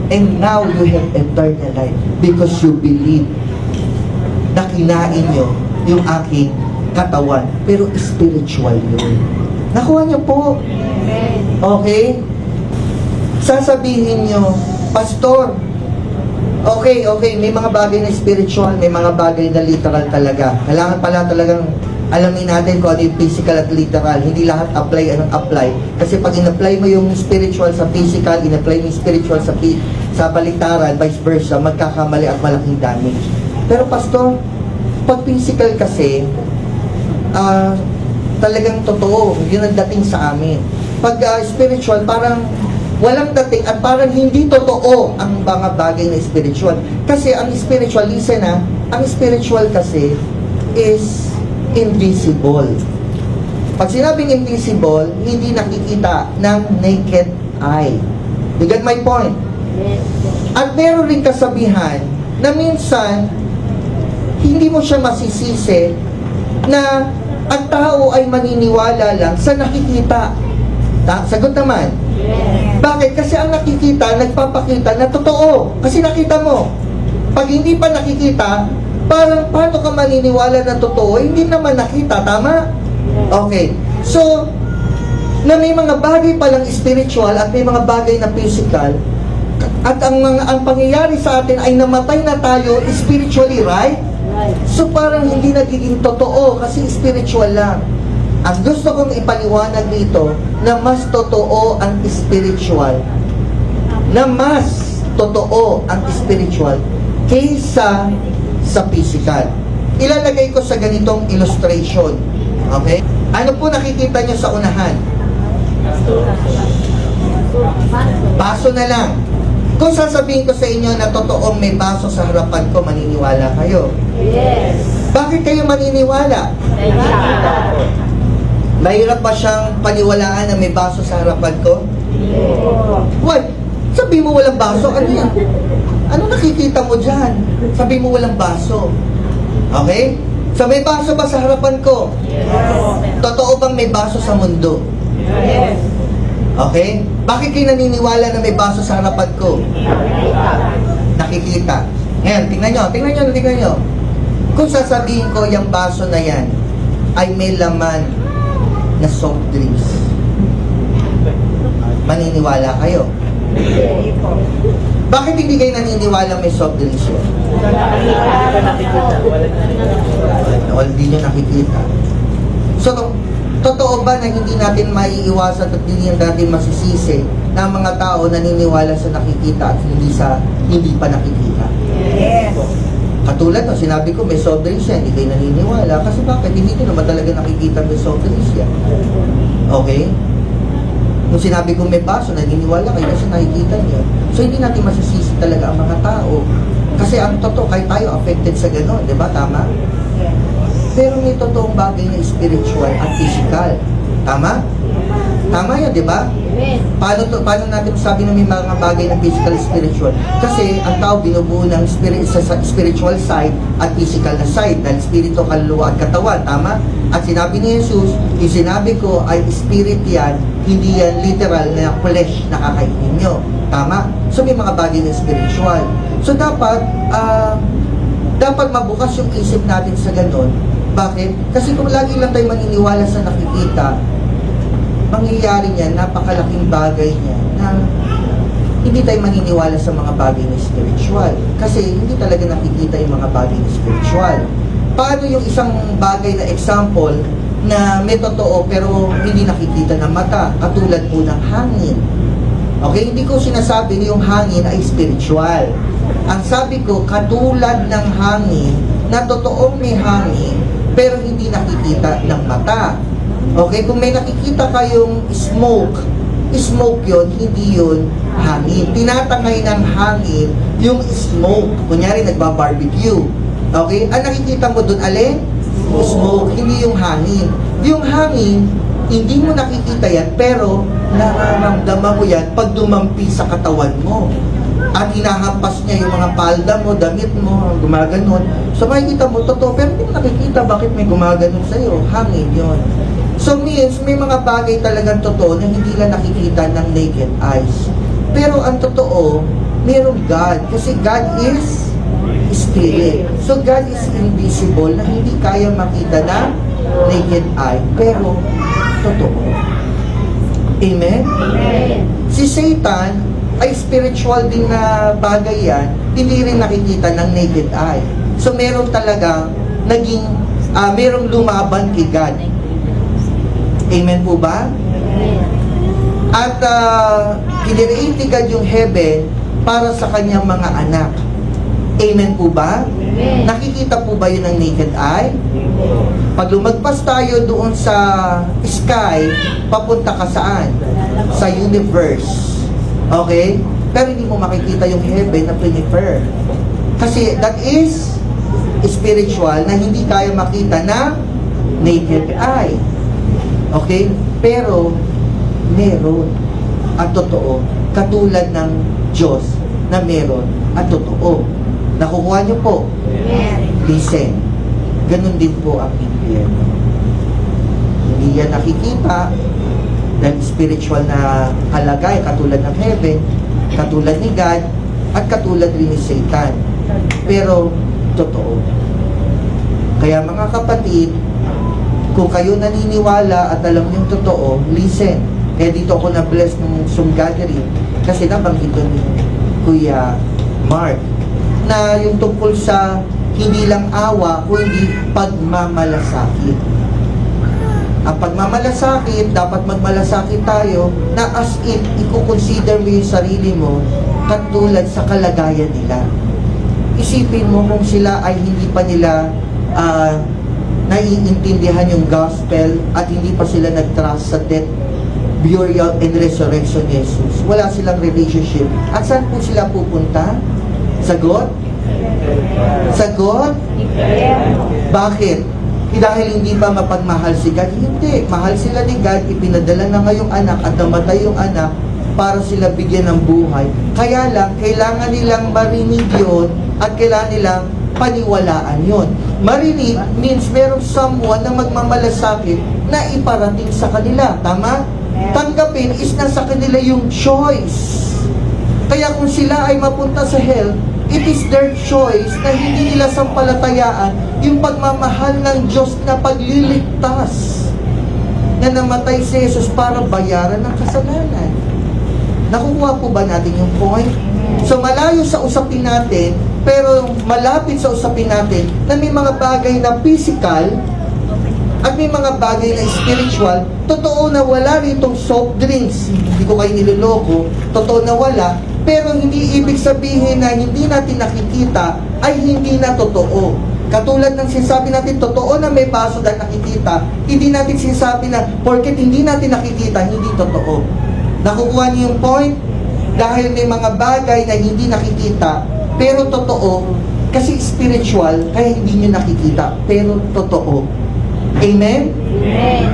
And now you have eternal life because you believe na kinain nyo yung aking katawan. Pero spiritual yun. Nakuha nyo po. Okay? Sasabihin nyo, Pastor, okay, may mga bagay na spiritual, may mga bagay na literal talaga. Kailangan pala talagang alamin natin kung ano yung physical at literal. Hindi lahat apply. Kasi pag in-apply mo yung spiritual sa physical, in-apply mo yung spiritual sa baliktaran, vice versa, magkakamali at malaking damage. Pero Pastor, pag physical kasi, talagang totoo, yun ang dating sa amin. Pag spiritual, parang walang dating at parang hindi totoo ang mga bagay na spiritual. Kasi ang spiritual, listen ha, ang spiritual kasi is invisible. Pag sinabing invisible, hindi nakikita ng naked eye. You get my point? At meron rin kasabihan na minsan, hindi mo siya masisisi na ang tao ay maniniwala lang sa nakikita. Sagot naman. Bakit? Kasi ang nakikita, nagpapakita na totoo. Kasi nakita mo. Pag hindi pa nakikita, parang paano ka maniniwala na totoo? Hindi naman nakita, tama? Okay. So, na may mga bagay palang spiritual at may mga bagay na physical, at ang pangyayari sa atin ay namatay na tayo spiritually, right? So parang hindi nagiging totoo kasi spiritual lang. Ang gusto kong ipaliwanag dito na mas totoo ang spiritual. Na mas totoo ang spiritual kaysa sa physical. Ilalagay ko sa ganitong illustration. Okay? Ano po nakikita nyo sa unahan? Baso na lang. Kung sasabihin ko sa inyo na totoong may baso sa harapan ko, maniniwala kayo? Yes. Bakit kayo maniniwala? Mahirap ba siyang paniwalaan na may baso sa harapan ko? What? Sabi mo walang baso? Ano yan? Ano nakikita mo dyan? Sabi mo walang baso. Okay? So may baso ba sa harapan ko? Yes. Totoo bang may baso sa mundo? Yes. Okay? Bakit kayo naniniwala na may baso sa harapan ko? Nakikita. Ngayon, tingnan nyo. Kung sasabihin ko yung baso na yan ay may laman na soft drinks, maniniwala kayo? Bakit hindi kayo naniniwala may soft drinks yun? Hindi nyo nakikita. So, totoo ba na hindi natin maiiwasan at hindi natin masisisi na ang mga tao naniniwala sa nakikita at hindi pa nakikita? Yes. Katulad no, sinabi ko may soft drinks yan, hindi kayo naniniwala. Kasi bakit? Hindi ko naman talaga nakikita may soft drinks yan. Okay? Nung sinabi ko may baso, naniniwala kayo kasi nakikita niyo. So hindi natin masisisi talaga ang mga tao. Kasi ang totoo, kahit tayo affected sa gano'n, di ba? Tama? Pero may totoong bagay na spiritual at physical. Tama? Tama yan, di ba? Paano natin sabi na may mga bagay na physical spiritual? Kasi ang tao binubuo ng spiritual side at physical na side dahil spirito, kaluluwa at katawan. Tama? At sinabi ni Jesus, yung sinabi ko ay spirit yan, hindi yan literal na flesh na kakainin nyo. Tama? So may mga bagay na spiritual. So dapat mabukas yung isip natin sa ganon. Bakit? Kasi kung lagi lang tayo maniniwala sa nakikita, mangyayari niyan, napakalaking bagay niya na hindi tayo maniniwala sa mga bagay na spiritual. Kasi hindi talaga nakikita yung mga bagay na spiritual. Paano yung isang bagay na example na may totoo pero hindi nakikita ng mata, katulad po ng hangin? Okay, hindi ko sinasabi na yung hangin ay spiritual. Ang sabi ko, katulad ng hangin, na totoong may hangin, pero hindi nakikita ng mata. Okay, kung may nakikita kayong smoke yun, hindi yun hangin. Tinatangay ng hangin yung smoke. Kunyari, nagbabarbecue. Okay, ang nakikita mo dun, alin? Smoke, hindi yung hangin. Yung hangin, hindi mo nakikita yan, pero nararamdaman mo yan pag dumampi sa katawan mo. At hinahampas niya yung mga palda mo, damit mo, gumaganon. So makikita mo, totoo, pero hindi mo nakikita bakit may gumaganon sa'yo. Hangin yun. So means, may mga bagay talagang totoo na hindi lang nakikita ng naked eyes. Pero ang totoo, mayroong God. Kasi God is Spirit. So God is invisible na hindi kaya makita ng naked eye. Pero, totoo. Amen? Amen. Si Satan, ay spiritual din na bagay yan, hindi rin nakikita ng naked eye. So meron talagang merong lumaban kay God. Amen po ba? At kinreate ni God yung heaven para sa kanyang mga anak. Amen po ba? Nakikita po ba yun ng naked eye? Pag lumagpas tayo doon sa sky, papunta ka saan? Sa universe. Okay? Pero hindi mo makikita yung heaven na prefer. Kasi that is spiritual na hindi kaya makita na naked eye. Okay? Pero meron at totoo, katulad ng Diyos na meron at totoo. Nakukuha niyo po? Amen. Listen, ganun din po ang impyerno. Hindi yan nakikita ng spiritual na kalagay, katulad ng heaven, katulad ni God, at katulad rin ni Satan. Pero, totoo. Kaya mga kapatid, kung kayo naniniwala at alam yung totoo, listen. Kaya dito ako na-bless ng Zoom gathering kasi nabanggit ko ni Kuya Mark na yung tungkol sa hindi lang awa, kundi pagmamalasakit. Ang pagmamalasakit, dapat magmalasakit tayo na as if i-consider mo yung sarili mo katulad sa kalagayan nila. Isipin mo kung sila ay hindi pa nila naiintindihan yung gospel at hindi pa sila nag-trust sa death, burial, and resurrection ni Jesus. Wala silang relationship. At saan po sila pupunta? Sagot? Sagot? Bakit? Dahil hindi ba mapagmahal si God? Hindi. Mahal sila ni God, ipinadala na ngayong anak at namatay yung anak para sila bigyan ng buhay. Kaya lang, kailangan nilang marinig yun at kailangan nilang paniwalaan yun. Marinig means merong someone na magmamalasakit na iparating sa kanila. Tama? Tanggapin is nasa kanila yung choice. Kaya kung sila ay mapunta sa hell, it is their choice na hindi nila sampalatayaan yung pagmamahal ng Diyos na pagliligtas na namatay si Jesus para bayaran ng kasalanan. Nakukuha po ba natin yung point? So malayo sa usapin natin, pero malapit sa usapin natin na may mga bagay na physical at may mga bagay na spiritual. Totoo na wala ritong soft drinks. Hindi ko kayo niloloko. Totoo na wala. Pero hindi ibig sabihin na hindi natin nakikita ay hindi na totoo. Katulad ng sinasabi natin, totoo na may baso dahil nakikita. Hindi natin sinasabi na porket hindi natin nakikita, hindi totoo. Nakukuha niyo yung point? Dahil may mga bagay na hindi nakikita, pero totoo, kasi spiritual, kaya hindi niyo nakikita, pero totoo. Amen? Amen.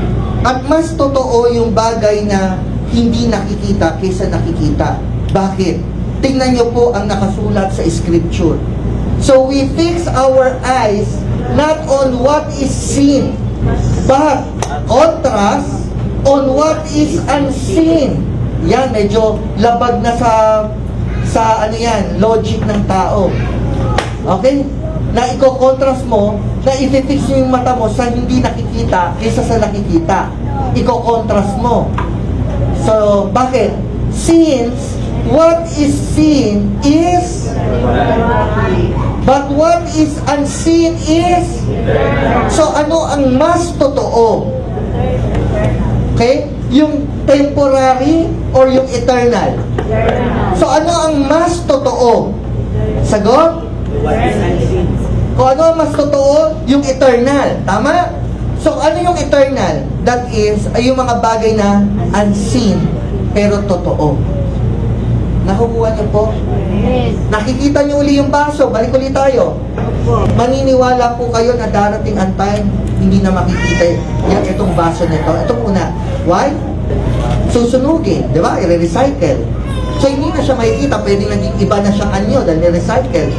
At mas totoo yung bagay na hindi nakikita kaysa nakikita. Bakit? Tingnan niyo po ang nakasulat sa scripture. So we fix our eyes not on what is seen, but contrast on what is unseen. Yan, medyo labag na sa ano yan, logic ng tao. Okay? Na i-contrast mo, na i-fix mo yung mata mo sa hindi nakikita kaysa sa nakikita. I-contrast mo. So, bakit? Since what is seen is, but what is unseen is, so ano ang mas totoo? Okay? Yung temporary or yung eternal? So ano ang mas totoo? Sagot? Kung ano ang mas totoo? Yung eternal. Tama? So ano yung eternal? That is, ay yung mga bagay na unseen pero totoo. Nakukuha niyo po? Yes. Nakikita niyo uli yung baso. Balik ulit tayo. Maniniwala po kayo na darating ang time hindi na makikita yan, itong baso nito. Ito muna. Why? Susunugin, di ba? I-recycle. So hindi na siya makikita, pwedeng naging iba na siyang anyo dahil i-recycle.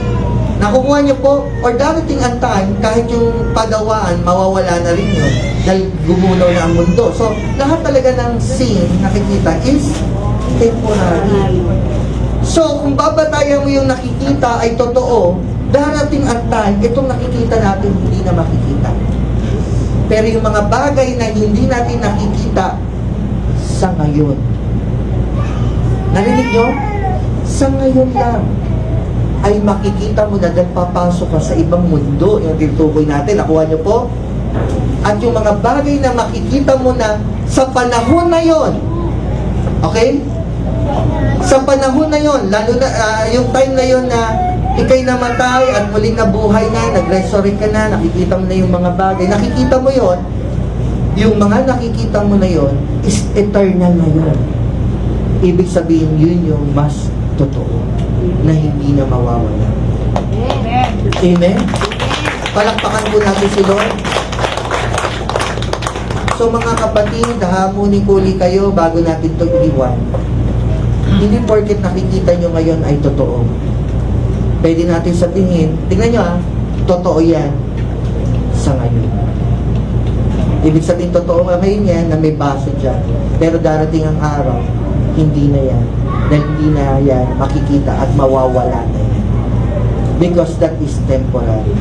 Nakukuha niyo po, or darating ang time, kahit yung pagawaan, mawawala na rin yun dahil gumunaw na ang mundo. So, lahat talaga ng scene nakikita is temporary. So, kung babatayan mo yung nakikita ay totoo, darating ang time, itong nakikita natin hindi na makikita. Pero yung mga bagay na hindi natin nakikita sa ngayon. Narinig nyo? Sa ngayon lang ay makikita mo na dahil papasok ka sa ibang mundo. Yung tinutukoy natin, nakuha nyo po? At yung mga bagay na makikita mo na sa panahon na yon, okay? Sa panahon na yon, lalo na yung time na yon na ikay namatay at muling nabuhay na, nag-resurrect ka na, nakikita mo na yung mga bagay. Nakikita mo yon, yung mga nakikita mo na yon is eternal na yon. ibig sabihin yun yung mas totoo na hindi na mawawala. Amen. Amen? Palakpakan po natin si Lord. So mga kapatid, hamunin ko ulit kayo bago natin ito iwan. Hindi porket nakikita nyo ngayon ay totoo. Pwede natin sabihin, tingnan nyo totoo yan sa ngayon. Ibig sabihin, totoo nga ngayon yan na may base dyan. Pero darating ang araw, hindi na yan. Dahil hindi na yan makikita at mawawala na yan. Because that is temporary.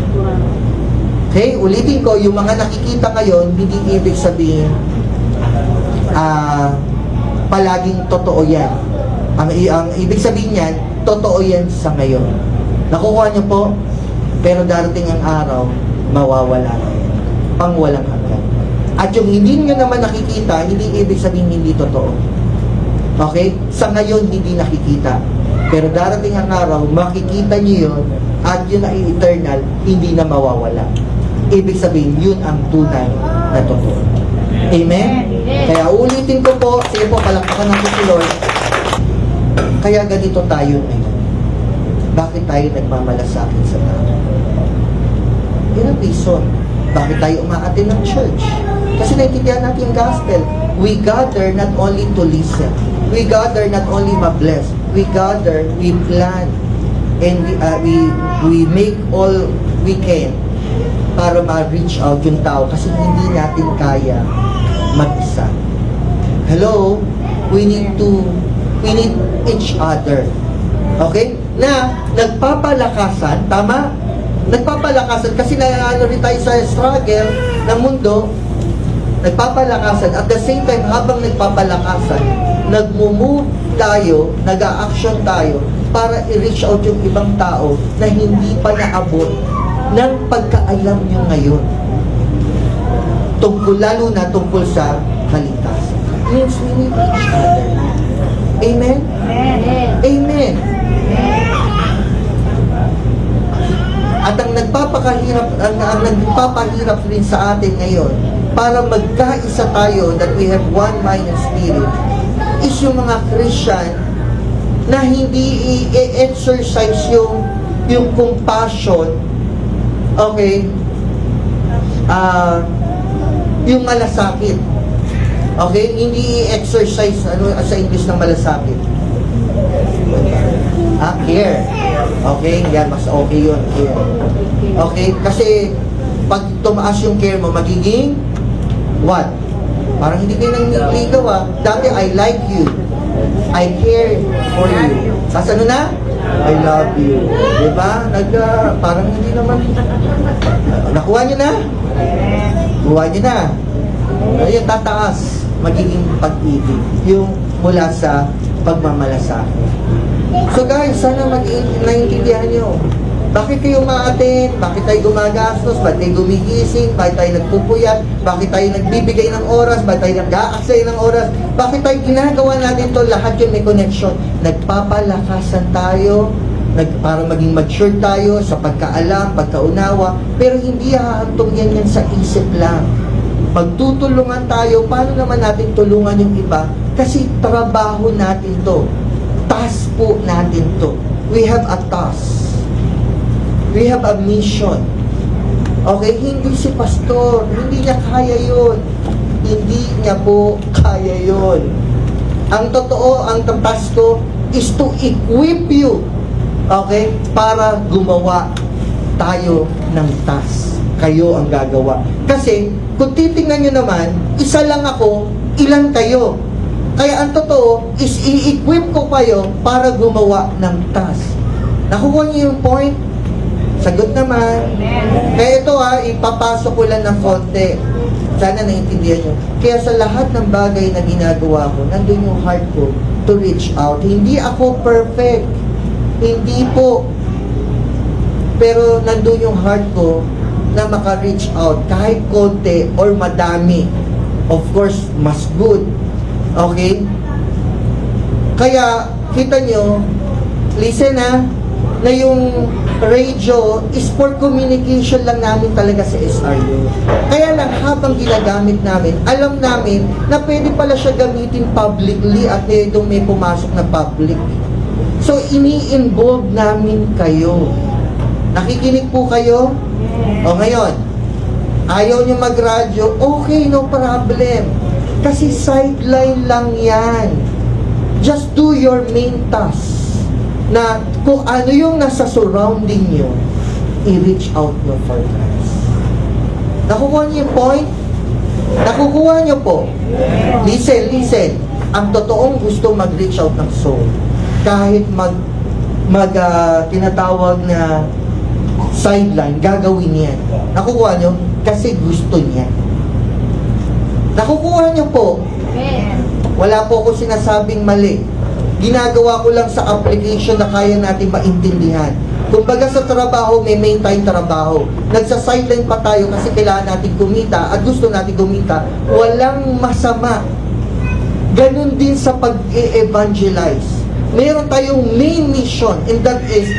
Okay, ulitin ko, yung mga nakikita ngayon, hindi ibig sabihin palaging totoo yan. Ang ibig sabihin yan, totoo yan sa ngayon. Nakukuha niyo po, pero darating ang araw, mawawala na yan. Pangwalang hanggan. At yung hindi nyo naman nakikita, hindi ibig sabihin hindi totoo. Okay? Sa ngayon, hindi nakikita. Pero darating ang araw, makikita nyo yun, at yun ay eternal, hindi na mawawala. Ibig sabihin, yun ang tunay na totoo. Amen? Kaya ulitin ko po, sige po, palakpakan natin si Lord. Kaya ganito tayo ngayon. Bakit tayo nagmamalasakit sa tao? Yun ang reason. Bakit tayo umaatin ng church? Kasi naintindihan natin yung gospel. We gather not only to listen. We gather not only ma-bless. We gather, we plan, and we make all we can para ma-reach out yung tao kasi hindi natin kaya mag-isa. Hello? We need each other. Okay? Na nagpapalakasan, tama? Nagpapalakasan kasi ano rin tayo sa struggle ng mundo, nagpapalakasan. At the same time, habang nagpapalakasan, nagmumove tayo, nag-a-action tayo para i-reach out yung ibang tao na hindi pa naabot ng pagkaalam nyo ngayon. Lalo na tungkol sa kaligtasan. Means we need each other. Amen? Amen. Amen. At ang nagpapahirap rin sa atin ngayon para magkaisa tayo that we have one mind and spirit is yung mga Christian na hindi i-exercise yung compassion, okay, yung malasakit. Okay? Hindi i-exercise sa English ng malasakit. Care. Okay? Yan, mas okay yun. Care. Okay? Kasi, pag tumaas yung care mo, magiging what? Parang hindi kayo nangligaw Dati, I like you. I care for you. Tapos ano na? I love you. Diba? Parang hindi naman. Nakuha nyo na? Kuha nyo na. Yung tataas, magiging pag-ibig. Yung mula sa pagmamalasakit. So guys, sana naiintindihan nyo. Bakit kayo umaatin? Bakit tayo gumagastos? Bakit tayo gumigising? Bakit tayo nagpupuyat? Bakit tayo nagbibigay ng oras? Bakit tayo nag-aaksay ng oras? Bakit tayo ginagawa natin to? Lahat yun may connection. Nagpapalakasan tayo para maging mature tayo sa pagkaalam, pagkaunawa. Pero hindi hahantong yan sa isip lang. Magtutulungan tayo. Paano naman natin tulungan yung iba? Kasi trabaho natin to. Task po natin to. We have a task. We have a mission. Okay? Hindi si pastor. Hindi niya kaya yun. Hindi niya po kaya yun. Ang totoo, ang task ko is to equip you. Okay? Para gumawa tayo ng task. Kayo ang gagawa. Kasi, kung titingnan nyo naman, isa lang ako, ilan kayo? Kaya ang totoo is i-equip ko kayo para gumawa ng task. Nakuha niyo yung point? Sagot naman. Kaya ito ipapasok ko lang ng konti. Sana naiintindihan nyo. Kaya sa lahat ng bagay na ginagawa ko, nandun yung heart ko to reach out. Hindi ako perfect. Hindi po. Pero nandun yung heart ko na maka-reach out. Kahit konti or madami. Of course, mas good. Okay? Kaya, kita nyo, listen na yung radio is for communication lang namin talaga sa SRU. Kaya lang habang ginagamit namin, alam namin na pwede pala siya gamitin publicly at may pumasok na public. So, ini-involve namin kayo. Nakikinig po kayo? O ngayon, ayaw nyo mag-radyo, okay, no problem. Kasi sideline lang yan. Just do your main task. Na kung ano yung nasa surrounding nyo, i-reach out nyo for Christ. Nakukuha niyo yung point? Nakukuha niyo po? Listen. Ang totoong gusto mag-reach out ng soul, kahit tinatawag na sideline, gagawin yan. Nakukuha niyo? Kasi gusto niya. Nakukuha niyo po? Wala po ako sinasabing mali. Ginagawa ko lang sa application na kaya natin maintindihan. Kumbaga sa trabaho, may main time trabaho. Nagsa-sideline pa tayo kasi kailangan natin kumita at gusto natin kumita. Walang masama. Ganon din sa pag-e-evangelize. Meron tayong main mission, and that is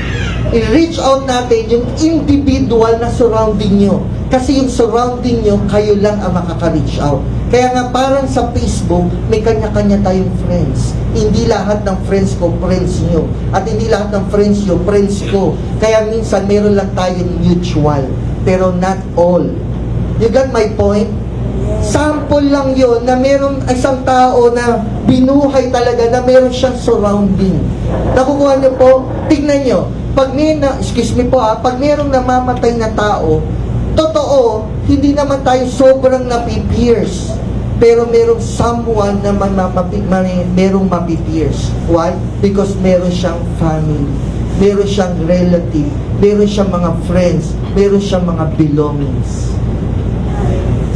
i-reach out natin yung individual na surrounding nyo. Kasi yung surrounding nyo, kayo lang ang makaka-reach out. Kaya nga parang sa Facebook, may kanya-kanya tayong friends. Hindi lahat ng friends ko, friends nyo. At hindi lahat ng friends nyo, friends ko. Kaya minsan, meron lang tayong mutual. Pero not all. You got my point? Sample lang yon na meron isang tao na binuhay talaga na meron siyang surrounding. Nakukuha niyo po? Tignan nyo. Pag pag merong namamatay na tao, totoo, hindi naman tayo sobrang napipierce. Pero merong someone na merong mapipierce. Why? Because meron siyang family, meron siyang relative, meron siyang mga friends, meron siyang mga belongings.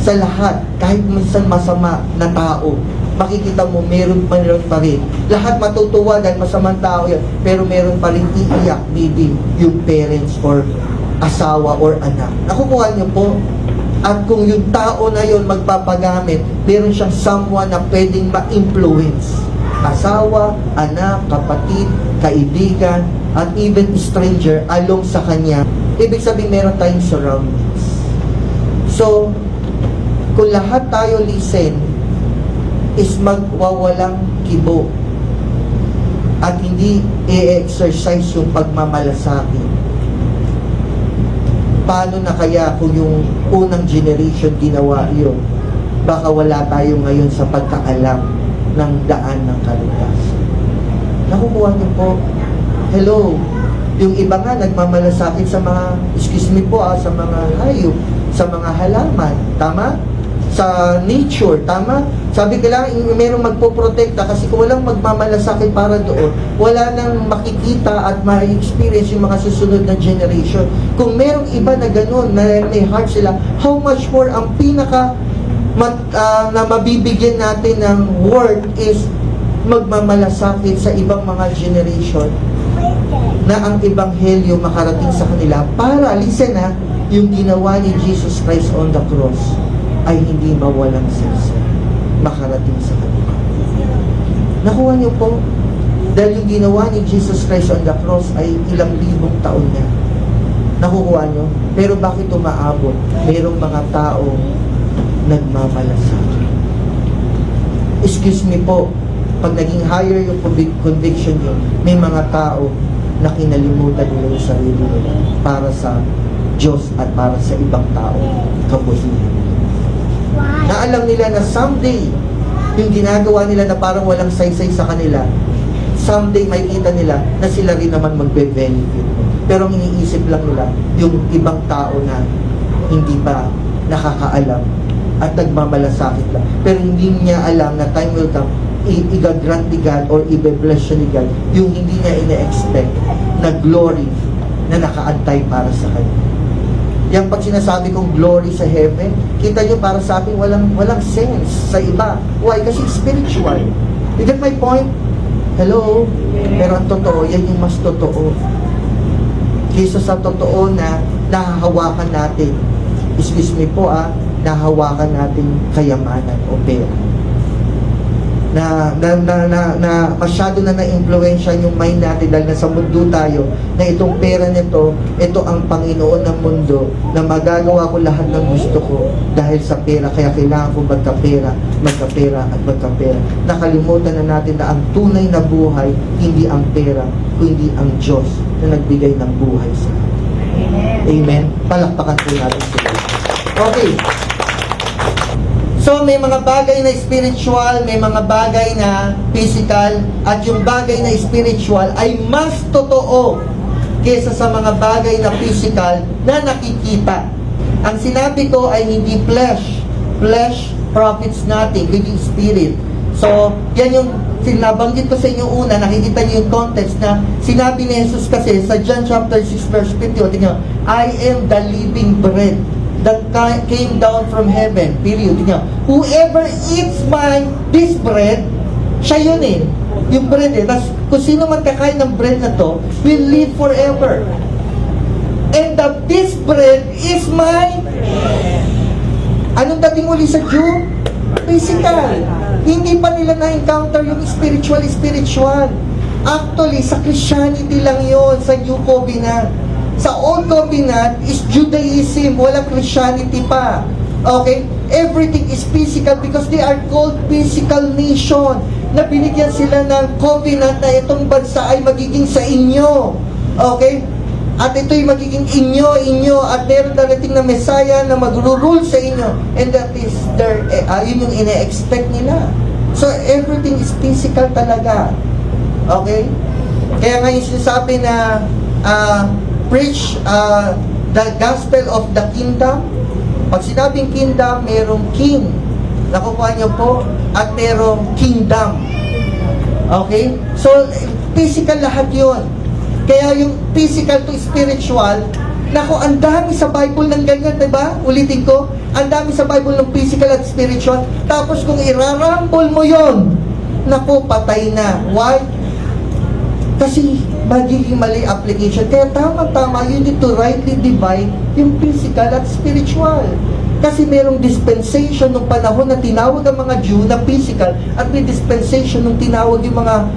Sa lahat, kahit minsan masama na tao, makikita mo meron pa rin. Lahat matutuwa dahil masamang tao yan, pero meron pa rin iiyak, maybe yung parents or asawa or anak. Nakukuha niyo po? At kung yung tao na yon magpapagamit, meron siyang someone na pwedeng ma-influence. Asawa, anak, kapatid, kaibigan, at even stranger along sa kanya. Ibig sabihin meron tayong surroundings. So, kung lahat tayo listen, is magwawalang kibo at hindi i-exercise yung pagmamalasakit. Paano na kaya kung yung unang generation ginawa yun? Baka wala tayo ngayon sa pagkaalam ng daan ng kaligtasan. Nakukuha niyo po? Hello? Yung iba nga nagmamalasakit sa mga, excuse me po sa mga hayop, sa mga halaman. Tama? Sa nature, tama? Sabi kailangan mayroong magpoprotekta kasi kung walang magmamalasakit para doon, wala nang makikita at ma-experience yung mga susunod na generation. Kung merong iba na gano'n, na may heart sila, how much more ang pinaka na mabibigyan natin ng word is magmamalasakit sa ibang mga generation na ang ebanghelyo makarating sa kanila para, listen yung ginawa ni Jesus Christ on the cross ay hindi mawalang sisa makarating sa kanila. Nakuha niyo po? Dahil yung ginawa ni Jesus Christ on the cross ay ilang libong taon niya. Nakukuha niyo? Pero bakit umaabot? Merong mga tao nagmamalasakit. Excuse me po, pag naging higher yung conviction niyo, may mga tao na kinalimutan nila yung sarili nila para sa Diyos at para sa ibang tao kabutihan. Na alam nila na someday, yung ginagawa nila na parang walang saysay sa kanila, someday may kita nila na sila rin naman magbe-benefit. Pero ang iniisip lang nila, yung ibang tao na hindi pa nakakaalam at nagmamalasakit lang. Pero hindi niya alam na time will come, i-grant ni God or i-bless siya ni God yung hindi niya ina-expect na glory na nakaantay para sa kanya. Yung pag sinasabi kong glory sa heaven, kita nyo para sa akin walang sense sa iba. Why? Kasi spiritual. You get my point? Hello? Pero ang totoo, yan yung mas totoo. Kaysa sa totoo na nahahawakan natin. Excuse me po nahahawakan natin kayamanan o pera. na masyado na na-influensya yung mind natin dahil nasa mundo tayo na itong pera nito, ito ang Panginoon ng mundo na magagawa ko lahat ng gusto ko dahil sa pera, kaya kailangan ko magkapera at magkapera. Nakalimutan na natin na ang tunay na buhay hindi ang pera, kundi ang Diyos na nagbigay ng buhay sa atin. Amen. Palakpakan po natin sila. Okay. So, may mga bagay na spiritual, may mga bagay na physical, at yung bagay na spiritual ay mas totoo kaysa sa mga bagay na physical na nakikita. Ang sinabi ko ay hindi flesh. Flesh profits nothing, kundi spirit. So, yan yung sinabanggit ko sa inyo una, nakikita niyo yung context na sinabi ni Jesus kasi sa John chapter 6 verse 50, tingnan, I am the living bread that came down from heaven. Period. Tingnan, whoever eats this bread, siya yun eh. Yung bread eh. Tapos, kung sino man kakain ng bread na to, will live forever. And this bread is my... Anong dating uli sa Jew? Physical. Hindi pa nila na-encounter yung spiritual. Actually, sa Christianity lang yon, sa New Covenant. Sa Old Covenant is Judaism, walang Christianity pa. Okay? Everything is physical because they are called physical nation. Na binigyan sila ng covenant na itong bansa ay magiging sa inyo. Okay? At ito'y magiging inyo, at meron darating na Messiah na magro-rule sa inyo. And that is yun yung ine-expect nila. So, everything is physical talaga. Okay? Kaya ngayon sinasabi na preach the gospel of the kingdom. Pag sinabing kingdom, merong king. Nakukuha niyo po? At merong kingdom. Okay? So, physical lahat yun. Kaya yung physical to spiritual, naku, ang dami sa Bible ng ganyan, diba? Ulitin ko, ang dami sa Bible ng physical at spiritual. Tapos kung irarambol mo yon, naku, patay na. Why? Kasi magiging mali application. Kaya tama-tama, you need to rightly divide yung physical at spiritual. Kasi merong dispensation nung panahon na tinawag ang mga Jew na physical, at may dispensation nung tinawag yung mga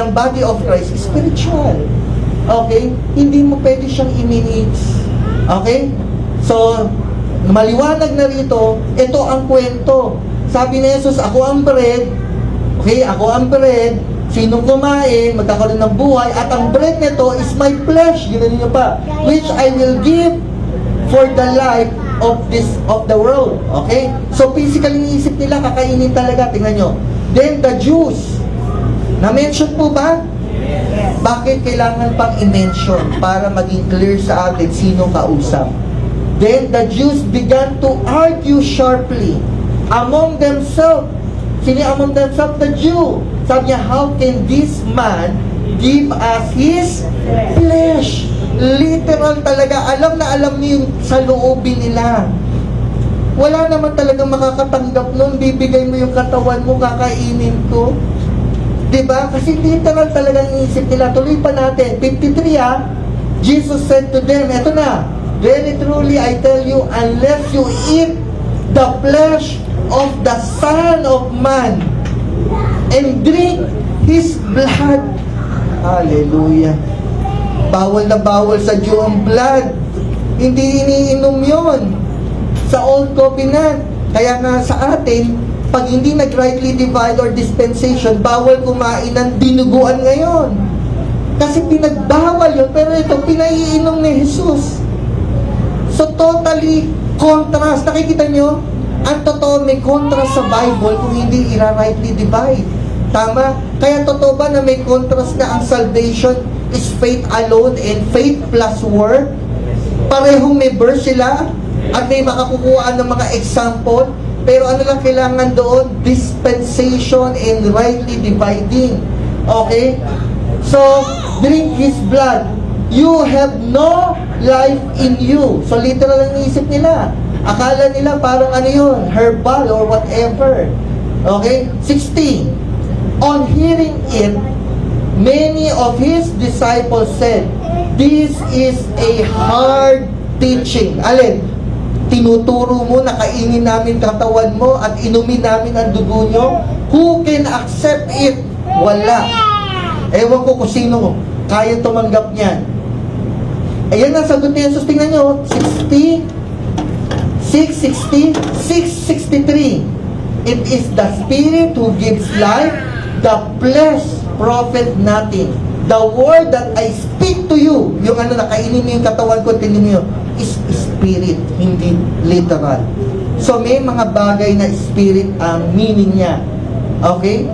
body of Christ, spiritual. Okay? Hindi mo pwede siyang i-minutes. Okay? So, maliwanag na rito, ito ang kwento. Sabi ni Jesus, ako ang bread. Okay? Ako ang bread. Sinong kumain, magkakaroon ng buhay, at ang bread nito is my flesh, gano'n nyo pa, which I will give for the life of the world. Okay? So, physically iniisip nila, kakainin talaga. Tingnan nyo. Then, the Jews. Na-mention po ba? Bakit kailangan pang i-mention? Para maging clear sa atin sino kausap. Then, the Jews began to argue sharply among themselves. Sino among themselves? The Jew. Sabi niya, how can this man give us his flesh? Literal talaga. Alam na alam niyo yung sa loobin nila. Wala naman talagang makakatanggap nun. Bibigay mo yung katawan mo, kakainin ko. Diba? Kasi literal talagang iisip nila. Tuloy pa natin. 53 Jesus said to them, eto na, very truly I tell you, unless you eat the flesh of the Son of Man and drink His blood. Hallelujah. Bawal na bawal sa Jew ang blood. Hindi iniinom yon sa Old Covenant. Kaya nga sa atin, pag hindi nag-rightly divide or dispensation, bawal kumain ng dinuguan ngayon. Kasi pinagbawal yun, pero ito, pinaiinom ni Jesus. So, totally contrast. Nakikita nyo? Ang totoo, may contrast sa Bible kung hindi ira-rightly divide. Tama? Kaya totoo ba na may contrast na ang salvation is faith alone and faith plus work? Parehong may verse sila at may makakukuha ng mga example. Pero ano lang kailangan doon? Dispensation and rightly dividing. Okay? So, drink His blood. You have no life in you. So, literal ang isip nila. Akala nila parang ano yun, herbal or whatever. Okay? 16. On hearing it, many of His disciples said, this is a hard teaching. Alin? tinuturo mo na kainin namin katawan mo at inumin namin ang dugo nyo? Who can accept it? Wala. Ewan ko kung sino kaya tumanggap niyan. Ayan ang sagot ni Jesus. Tingnan nyo, 663. It is the Spirit who gives life, the flesh profit nothing. The word that I speak to you, yung ano na kainin mo yung katawan ko, tinin mo, is spirit, hindi literal. So may mga bagay na spirit ang meaning niya. Okay?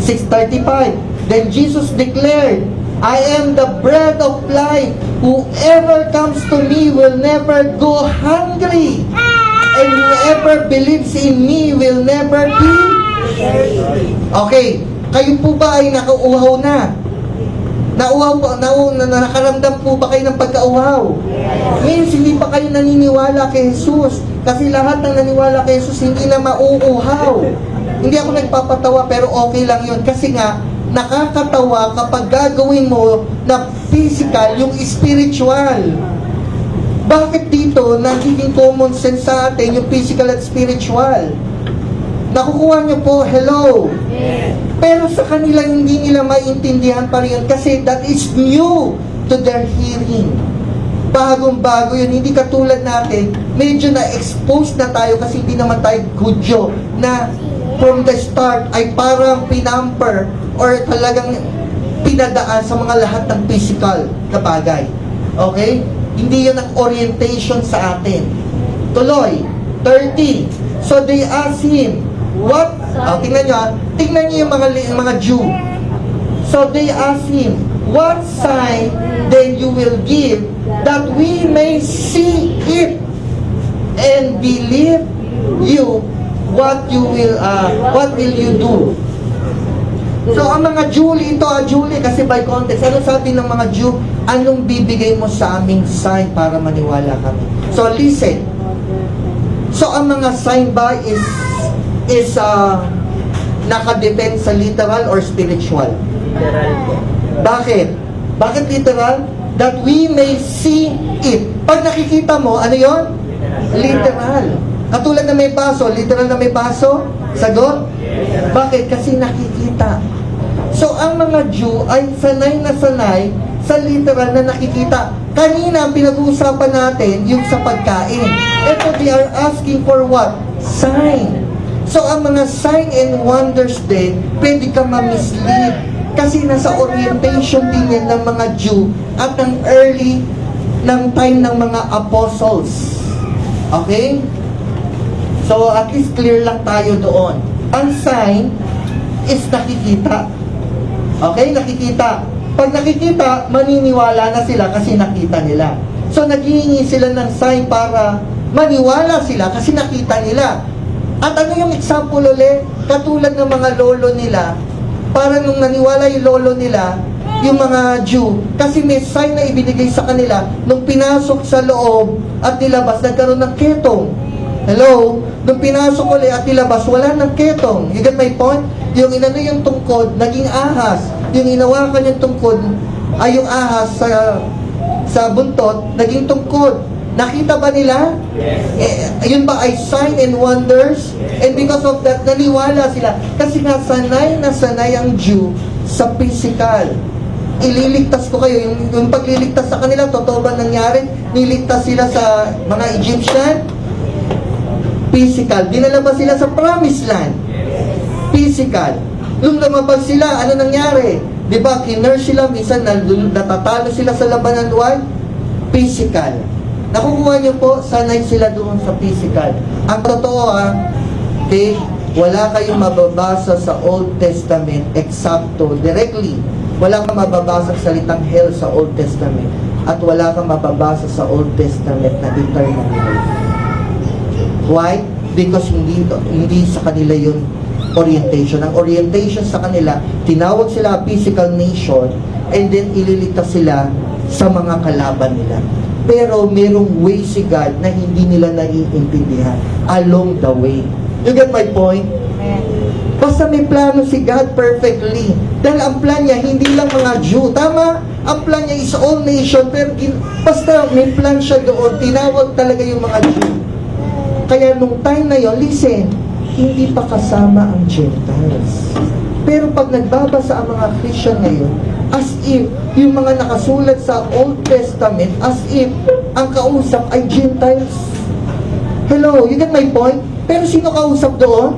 6:35. Then Jesus declared, I am the bread of life. Whoever comes to me will never go hungry. And whoever believes in me will never be. Okay, kayo po ba ay nakauhaw na? Nakaramdam po ba kayo ng pagkauhaw? Means hindi pa kayo naniniwala kay Jesus. Kasi lahat ng naniwala kay Jesus hindi na mauuhaw. Hindi ako nagpapatawa pero okay lang yun. Kasi nga, nakakatawa kapag gagawin mo na physical yung spiritual. Bakit dito nagiging common sense sa atin yung physical at spiritual? Nakukuha nyo po, hello. Pero sa kanila hindi nila maintindihan pa rin kasi that is new to their hearing. Bagong-bago yun, hindi katulad natin, medyo na-expose na tayo kasi hindi naman tayo Hudyo na from the start ay parang pinamper or talagang pinadaan sa mga lahat ng physical na bagay. Okay? Hindi yun ang orientation sa atin. Tuloy, 30. So they asked him, what? Tingnan nyo yung mga Jew. So they asked him, what sign then you will give that we may see it and believe you? What will you do? So, ang mga Jew, Julie, kasi by context, ano sabi ng mga Jew? Anong bibigay mo sa aming sign para maniwala kami? So, listen. So, ang mga sign ba is nakadepend sa literal or spiritual? Literal po. Bakit? Bakit literal? That we may see it. Pag nakikita mo, ano yon? Literal. Katulad na may baso, literal na may baso? Sagot? Bakit? Kasi nakikita. So, ang mga Jew ay sanay na sanay sa literal na nakikita. Kanina, ang pinag-uusapan natin, yung sa pagkain. Ito, they are asking for what? Sign. So, ang mga sign and wonders din, pwede ka ma-mislead. Kasi nasa orientation din yan ng mga Jew at ng early ng time ng mga apostles. Okay? So, at least clear lang tayo doon. Ang sign is nakikita. Okay? Nakikita. Pag nakikita, maniniwala na sila kasi nakita nila. So, naghihingi sila ng sign para maniwala sila kasi nakita nila. At ano yung example ulit? Katulad ng mga lolo nila, para nung naniwala yung lolo nila, yung mga Jew, kasi may sign na ibinigay sa kanila, nung pinasok sa loob at nilabas, nagkaroon ng ketong. Hello? Nung pinasok ulit at nilabas, wala ng ketong. You get my point? Yung inano yung tungkod, naging ahas. Yung inawakan yung tungkod, ay yung ahas sa buntot, naging tungkod. Nakita ba nila? Yes. Yun ba ay sign and wonders? And because of that, naniwala sila. Kasi nga, sanay na sanay ang Jew sa physical. Ililigtas ko kayo. Yung pagliligtas sa kanila, totoo ba nangyari? Niligtas sila sa mga Egyptian? Physical. Dinala ba sila sa promised land? Physical. Nung lumabas sila, ano nangyari? Di ba, kinurse sila, minsan natatalo sila sa labanan luwal? Physical. Nakukuha niyo po, sanay sila doon sa physical. Ang totoo okay, wala kayong mababasa sa Old Testament, eksakto, directly. Wala kang mababasa sa salitang hell sa Old Testament. At wala kang mababasa sa Old Testament na eternal life. Why? Because hindi sa kanila yun orientation. Ang orientation sa kanila, tinawag sila physical nation and then ililigtas sila sa mga kalaban nila. Pero merong way si God na hindi nila naiintindihan along the way. You get my point? Basta may plano si God perfectly. Dahil ang plan niya, hindi lang mga Jew. Tama? Ang plan niya is all nation, pero basta may plan siya doon, tinawag talaga yung mga Jew. Kaya nung time na yon, listen, hindi pa kasama ang Gentiles. Pero pag nagbabasa ang mga Christian ngayon, as if yung mga nakasulat sa Old Testament, as if ang kausap ay Gentiles. Hello, you get my point? Pero sino kausap doon?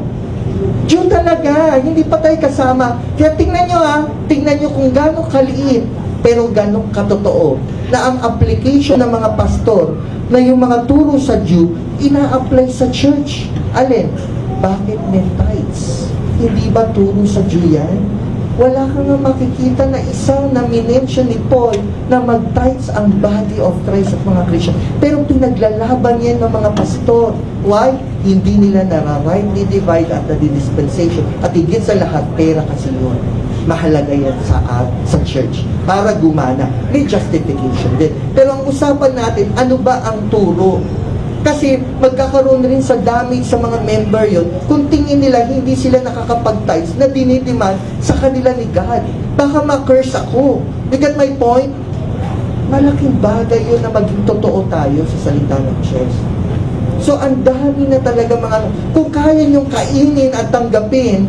Jew talaga, hindi pa tayo kasama. Kaya tingnan nyo tingnan nyo kung gano'ng kaliit, pero gano'ng katotoo, na ang application ng mga pastor, na yung mga turo sa Jew, ina-apply sa church. Alin? Bakit may tithes? Hindi ba turo sa Jew yan? Wala ka nga makikita na isa na minention ni Paul na mag-tithes ang body of Christ at mga Christian. Pero pinaglalaban yan ng mga pastor. Why? Hindi nila nara-rightly divide at the dispensation. At higit sa lahat, pera kasi yun. Mahalaga yan sa church para gumana. May justification din. Pero ang usapan natin, ano ba ang turo? Kasi magkakaroon rin sa damage sa mga member yon kung tingin nila hindi sila nakakapag-tithes na dinidiman sa kanila ni God. Baka ma-curse ako. You get my point? Malaking bagay yun na maging totoo tayo sa salita ng Diyos. So, ang dami na talaga kung kaya niyong kainin at tanggapin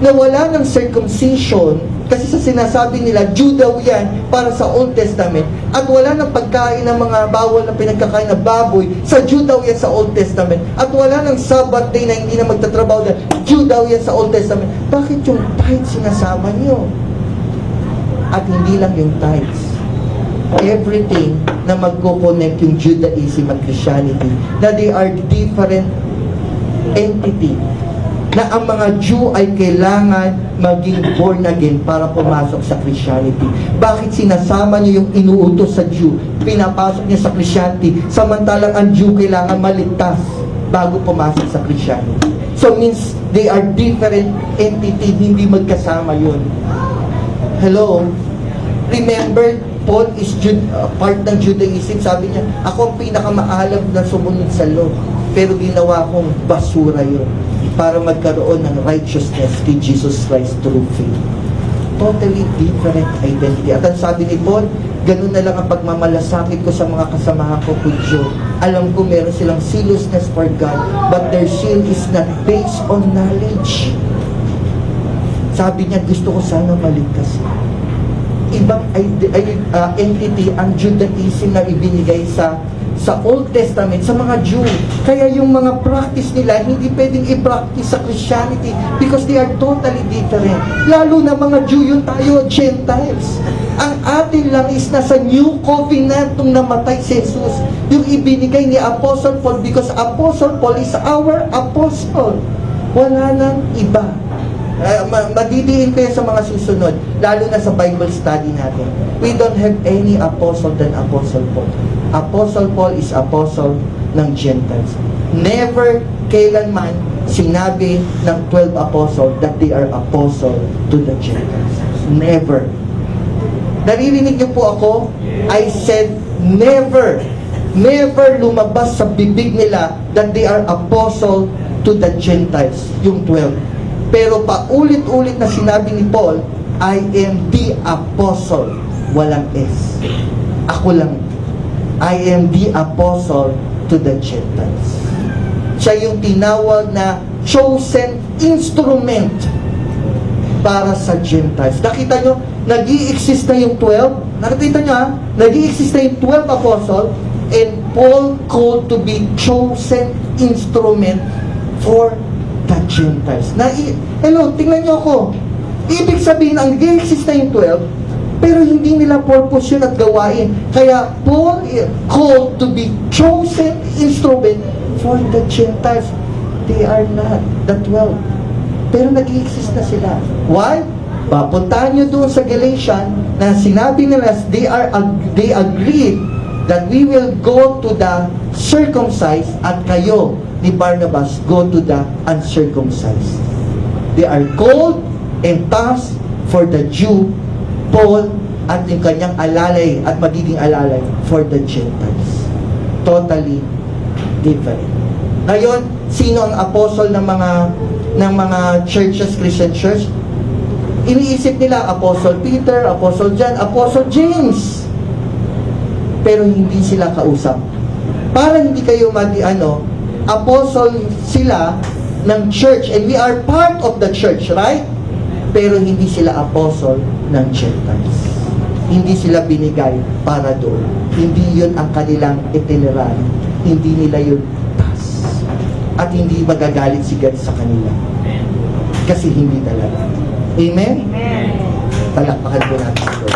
na wala ng circumcision, kasi sa sinasabi nila, Jew daw yan para sa Old Testament, at wala ng pagkain ng mga bawal na pinagkakain na baboy, sa Jew daw yan sa Old Testament, at wala ng Sabbath day na hindi na magtatrabaho na Jew daw yan sa Old Testament. Bakit yung tithes sinasama niyo? At hindi lang yung tithes. Everything na magko-connect yung Judaism at Christianity, na they are different entity, na ang mga Jew ay kailangan maging born again para pumasok sa Christianity. Bakit sinasama niyo yung inuutos sa Jew, pinapasok niya sa Christianity, samantalang ang Jew kailangan maligtas bago pumasok sa Christianity? So means they are different entity, hindi magkasama yun. Hello? Remember, Paul is part ng Judaism. Sabi niya, ako ang pinakamaalam na sumunod sa law, pero ginawa kong basura yun para magkaroon ng righteousness kay Jesus Christ through faith. Totally different identity. At ang sabi ni Paul, ganun na lang ang pagmamalasakit ko sa mga kasamahan ko Hudyo. Alam ko meron silang zealousness for God, but their zeal is not based on knowledge. Sabi niya, gusto ko sana maligtas. Ibang entity ang Judaism na ibinigay sa Old Testament, sa mga Jew. Kaya yung mga practice nila, hindi pwedeng i-practice sa Christianity because they are totally different. Lalo na mga Jew, yung tayo, Gentiles. Ang atin lang is nasa New Covenant nung namatay si Jesus. Yung ibinigay ni Apostle Paul because Apostle Paul is our apostle. Wala nang iba. Madidiin ko yan sa mga susunod, lalo na sa Bible study natin. We don't have any apostle than Apostle Paul. Apostle Paul is apostle ng Gentiles. Never kailanman sinabi ng 12 apostle that they are apostle to the Gentiles. Never. Naririnig niyo po ako? I said never. Never lumabas sa bibig nila that they are apostle to the Gentiles, yung 12. Pero paulit-ulit na sinabi ni Paul, I am the apostle. Walang S. Ako lang. I am the apostle to the Gentiles. Siya yung tinawag na chosen instrument para sa Gentiles. Nakita nyo, nag-i-exist na yung 12. Nakita nyo nag-i-exist na yung 12 apostle, and Paul called to be chosen instrument for the Gentiles. Hello, tingnan nyo ako. Ibig sabihin, ang nag-exist na yung 12, pero hindi nila purpose yun at gawain. Kaya Paul called to be chosen instrument for the Gentiles. They are not the 12. Pero nag-exist na sila. Why? Papuntahan nyo doon sa Galatians na sinabi nila, they agreed that we will go to the circumcised at kayo ni Barnabas go to the uncircumcised. They are called and tasked for the Jew, Paul, at yung kanyang alalay at magiging alalay for the Gentiles. Totally different. Ngayon, sino ang apostle ng mga churches, Christian church? Iniisip nila, Apostle Peter, Apostle John, Apostle James. Pero hindi sila kausap. Para hindi kayo apostle sila ng church, and we are part of the church, right? Pero hindi sila apostle ng Gentiles. Hindi sila binigay para doon. Hindi yun ang kanilang itinerary. Hindi nila yun task. At hindi magagalit si God sa kanila. Kasi hindi talaga. Amen? Amen. Palakpakan po natin ito.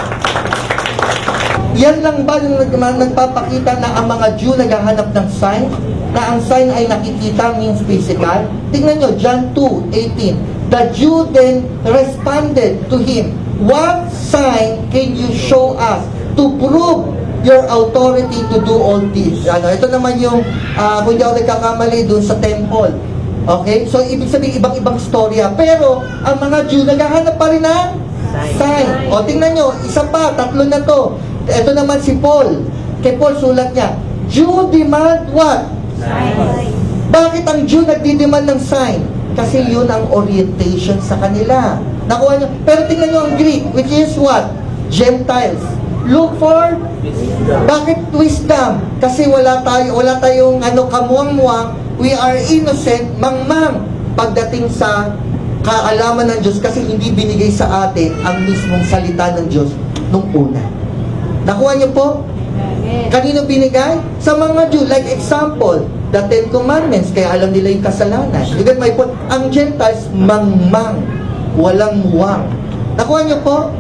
Yan lang ba yung nagpapakita na ang mga Jew naghahanap ng sign? Na ang sign ay nakikita means physical? Tingnan nyo, John 2:18. The Jew then responded to him, "What sign can you show us to prove your authority to do all this?" Ito naman yung, kung di ako nagkakamali dun sa temple. Okay? So, ibig sabihin, ibang-ibang storya. Pero, ang mga Jew naghahanap pa rin ng sign. O, tingnan nyo, isa pa, tatlo na to. Ito naman si Paul. Kay Paul, sulat niya, Jew demand what? Sign. Bakit ang Jew nagdidemand ng sign? Kasi yun ang orientation sa kanila. Nakuha nyo? Pero tingnan nyo ang Greek, which is what? Gentiles. Look for? Bakit wisdom? Kasi wala tayong kamuang-muang. We are innocent, mangmang. Pagdating sa kaalaman ng Diyos, kasi hindi binigay sa atin ang mismong salita ng Diyos nung una. Nakuha niyo po? Kanino binigay? Sa mga Jew. Like example, the Ten Commandments, kaya alam nila yung kasalanan. You get my point? Ang Gentiles, mangmang. Walang muwang. Nakuha niyo po?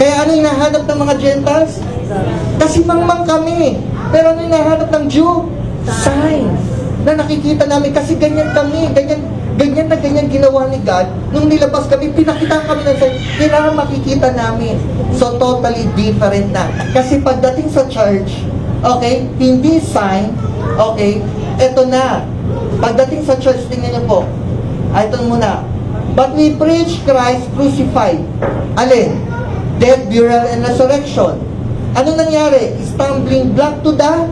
Kaya ano yung nahanap ng mga Gentiles? Kasi mangmang kami. Pero ano yung nahanap ng Jew? Sign. Na nakikita namin kasi ganyan kami. Ganyan ginawa ni God. Nung nilabas kami, pinakita kami ng sign. Kailangan makikita namin. So, totally different na. Kasi pagdating sa church, okay, hindi sign, okay, eto na. Pagdating sa church, tingnan niyo po. Ito muna. But we preach Christ crucified. Alin? Death, burial, and resurrection. Ano nangyari? Stumbling block to the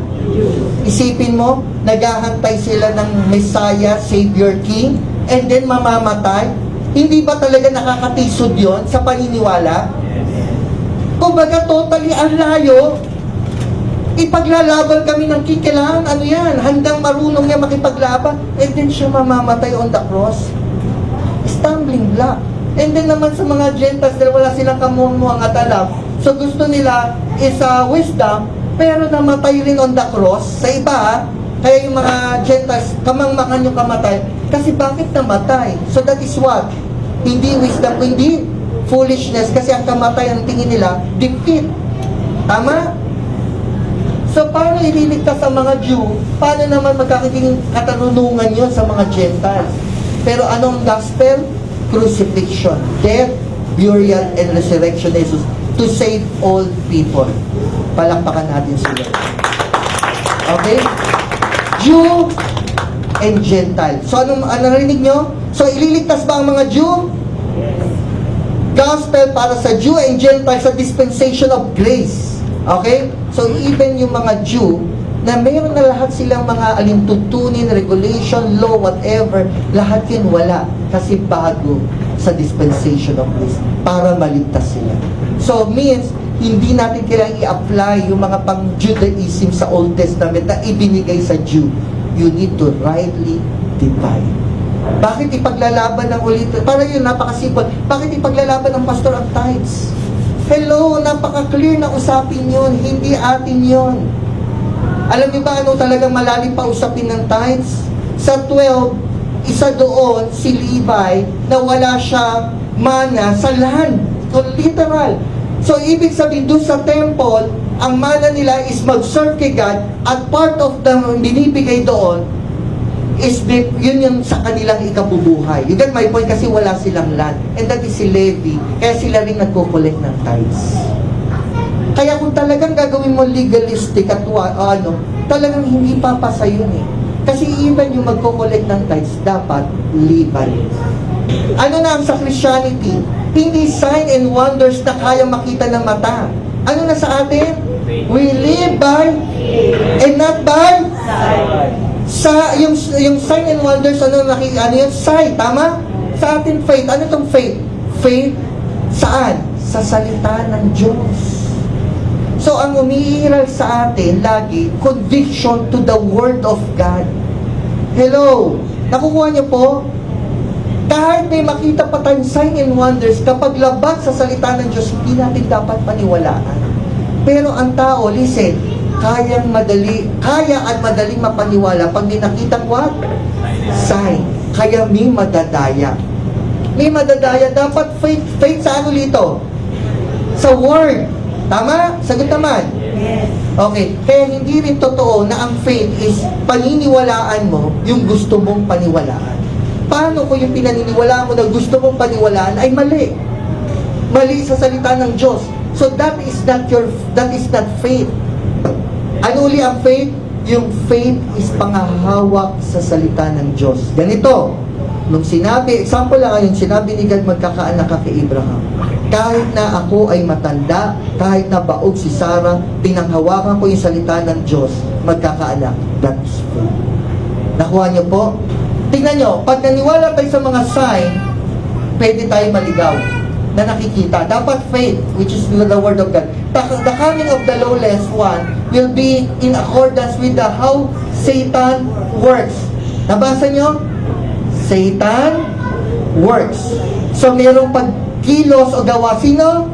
isipin mo, naghahantay sila ng Messiah, Savior, King, and then mamamatay. Hindi ba talaga nakakatisod yon sa paniniwala? Kumbaga, totally ang layo. Ipaglalaban kami ng King. Kailangan, ano yan, handang marunong niya makipaglaban, and then siya mamamatay on the cross. Stumbling block. And then naman sa mga Gentiles, dahil wala silang kamuang at alam, so gusto nila is wisdom, pero namatay rin on the cross. Sa iba, kaya yung mga Gentiles, kamangmangan yung kamatay. Kasi bakit namatay? So that is what? Hindi wisdom, hindi foolishness. Kasi ang kamatay, ang tingin nila, defeat. Tama? So paano ililigtas ang mga Jew? Paano naman magkakating katanunungan yun sa mga Gentiles? Pero anong gospel? Crucifixion, death, burial, and resurrection of Jesus to save all people. Palakpakan natin sila. Okay? Jew and Gentile. So, ano narinig nyo? So, ililigtas ba ang mga Jew? Gospel para sa Jew and Gentile sa dispensation of grace. Okay? So, even yung mga Jew, na mayroon na lahat silang mga alintutunin, regulation, law, whatever, lahat yun wala. Kasi bago sa dispensation of grace para maligtas sila. So, means, hindi natin kailangang i-apply yung mga pang-Judaism sa Old Testament na ibinigay sa Jew. You need to rightly divide. Bakit ipaglalaban ng ulit? Para yun, napakasimple. Bakit ipaglalaban ng pastor ang tithes? Hello, napaka-clear na usapin yun. Hindi atin yun. Alam niyo ba ano talagang malalim pa usapin ng tithes? Sa 12, isa doon, si Levi, na wala siya mana sa land. So, literal. So, ibig sabihin, doon sa temple, ang mana nila is mag-serve kay God, at part of the binibigay doon is yun yung sa kanilang ikabubuhay. You get my point? Kasi wala silang land. And that is si Levi. Kaya sila rin nagko-collect ng tithes. Kaya kung talagang gagawin mo legalistic at talagang hindi papasa yun eh. Kasi even yung magko-collect ng tithes, dapat Levi. Ano na ang sa Christianity? Hindi sign and wonders na kaya makita ng mata. Ano na sa atin? We live by and not by sa yung sign and wonders, ano yun? Sight, tama? Sa atin faith. Ano itong faith? Faith Saan? Sa salita ng Diyos. So, ang umiiral sa atin lagi, conviction to the Word of God. Hello? Nakukuha niyo po? Kahit may makita pa tayong sign and wonders, kapag labas sa salita ng Diyos, hindi natin dapat paniwalaan. Pero ang tao, listen, kaya at madaling mapaniwala pag may nakitang what? Sign. Kaya may madadaya. May madadaya. Dapat faith sa ano dito? Sa Word. Tama? Sagot naman. Okay. Kaya hindi rin totoo na ang faith is paniniwalaan mo yung gusto mong paniwalaan. Paano kung yung pinaniniwalaan mo na gusto mong paniwalaan ay mali? Mali sa salita ng Diyos. So that is not faith. Ano uli ang faith? Yung faith is pangahawak sa salita ng Diyos. Ganito, nung sinabi, example lang ngayon, sinabi ni God magkakaanak ka kay Abraham. Kahit na ako ay matanda, kahit na baog si Sarah, pinanghawakan ko yung salita ng Diyos, magkakaanak. That is faith. Nakuha niyo po? Tingnan nyo, pag naniwala tayo sa mga sign, pwede tayo maligaw na nakikita. Dapat faith, which is the word of God. The coming of the lawless one will be in accordance with the how Satan works. Nabasa nyo? Satan works. So, mayroong pagkilos o gawa. Sino?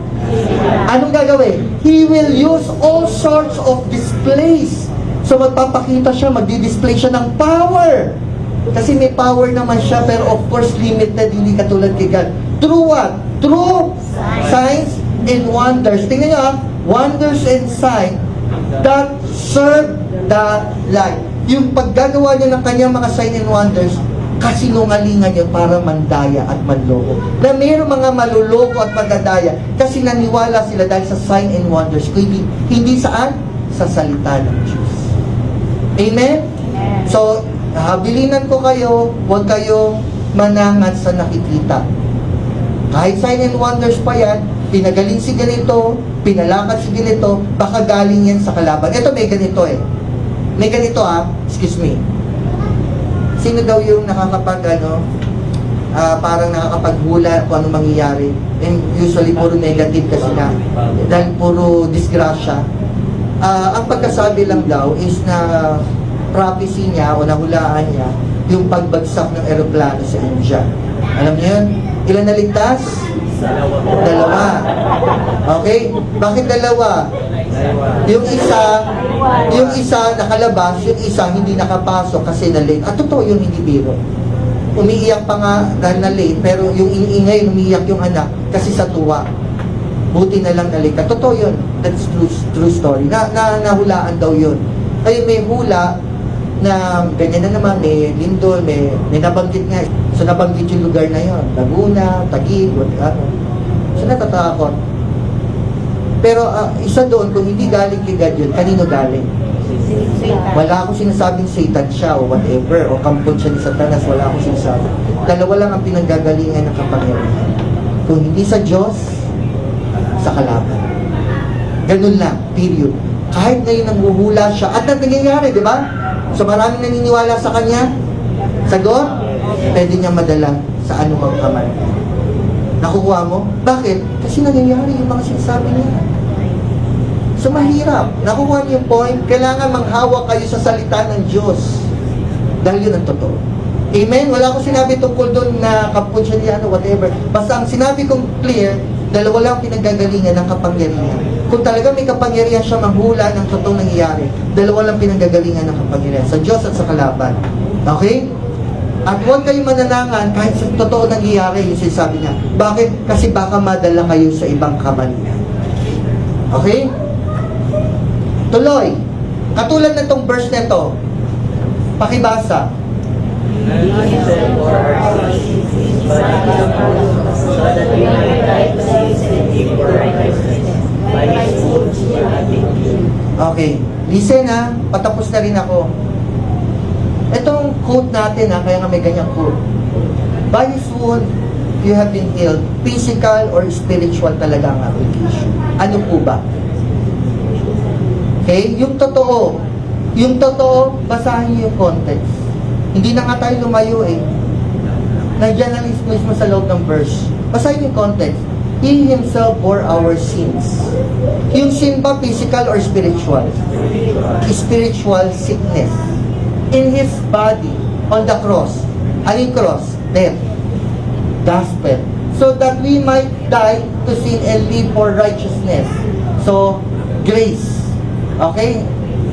Anong gagawin? He will use all sorts of displays. So, magpapakita siya, magdi-display siya ng power. Kasi may power naman siya, pero of course, limited, hindi katulad kay God. Through what? Through signs and wonders. Tingnan nyo wonders and signs that serve the light. Yung paggagawa niya ng kanyang mga signs and wonders, kasinungalingan niya para mandaya at manloko. Na mayroong mga maluloko at magdadaya kasi naniwala sila dahil sa sign and wonders. Hindi saan? Sa salita ng Diyos. Amen? So, habilinan ko kayo, huwag kayong manangat sa nakikita. Kahit sign and wonders pa yan, pinagaling si ganito, pinalakad si ganito, baka galing yan sa kalaban. Ito may ganito May ganito excuse me. Sino daw yung nakakapag parang nakakapaghula kung anong mangyayari? And usually puro negative kasi na. Dahil puro disgrasya. Ang pagkasabi lang daw is na prophecy niya o nahulaan niya yung pagbagsak ng eroplano sa India. Alam niyo yun? Ilan naligtas? Dalawa. Okay? Bakit dalawa? Yung isa nakalabas, yung isa hindi nakapasok kasi na late. At totoo yun, hindi biro. Umiiyak pa nga dahil na late, pero yung iniingay, umiiyak yung anak kasi sa tuwa. Buti na lang nalika. Totoo yun. That's true story. Nahulaan daw yun. Kaya may hula na ganyan na naman, may lindol, may nabanggit nga. So nabanggit yung lugar na yon, Laguna, Taguig, So natatakot. Pero isa doon, kung hindi galing kay God yun, kanino galing? Wala akong sinasabing Satan siya o whatever, o kampon siya ni Satanas, wala akong sinasabi. Dalawa lang ang pinanggagalingan ng kapangyarihan. Kung hindi sa Diyos, sa kalaban. Ganun lang, period. Kahit ngayon nanguhula siya, at nangyayari, di ba? So maraming naniniwala sa kanya. Sagot? Pwede niya madala sa anumang kamay. Nakukuha mo? Bakit? Kasi nangyayari yung mga sinasabi niya. So mahirap. Nakukuha niyo yung point? Kailangan manghawak kayo sa salita ng Diyos. Dahil yun ang totoo. Amen? Wala akong sinabi tungkol doon na kapun siya niya, whatever. Basta ang sinabi kong clear, dalawa lang pinanggagalingan ng kapangyarihan. Kung talaga may kapangyarihan siya manghula ng totoong nangyayari, dalawa lang pinanggagalingan ng kapangyarihan, sa Diyos at sa kalaban. Okay? At huwag kayong mananangan kahit sa totoo nangyayari yung sinasabi niya. Bakit? Kasi baka madala kayo sa ibang kamalian. Okay? Tuloy. Katulad na itong verse na ito, pakibasa. Okay. Listen patapos na rin ako. Itong quote natin kaya nga may ganyang quote. By His wound, you have been healed. Physical or spiritual talaga ang application. Ano po ba? Okay? Yung totoo, basahin niyo yung context. Hindi na nga tayo lumayo Nandiyan na mismo sa loob ng verse. Basahin yung context. He Himself bore our sins. Yung sin ba, physical or spiritual? Spiritual sickness. In His body, on the cross. Anong cross? Death. Gospel. So that we might die to sin and live for righteousness. So, grace. Okay?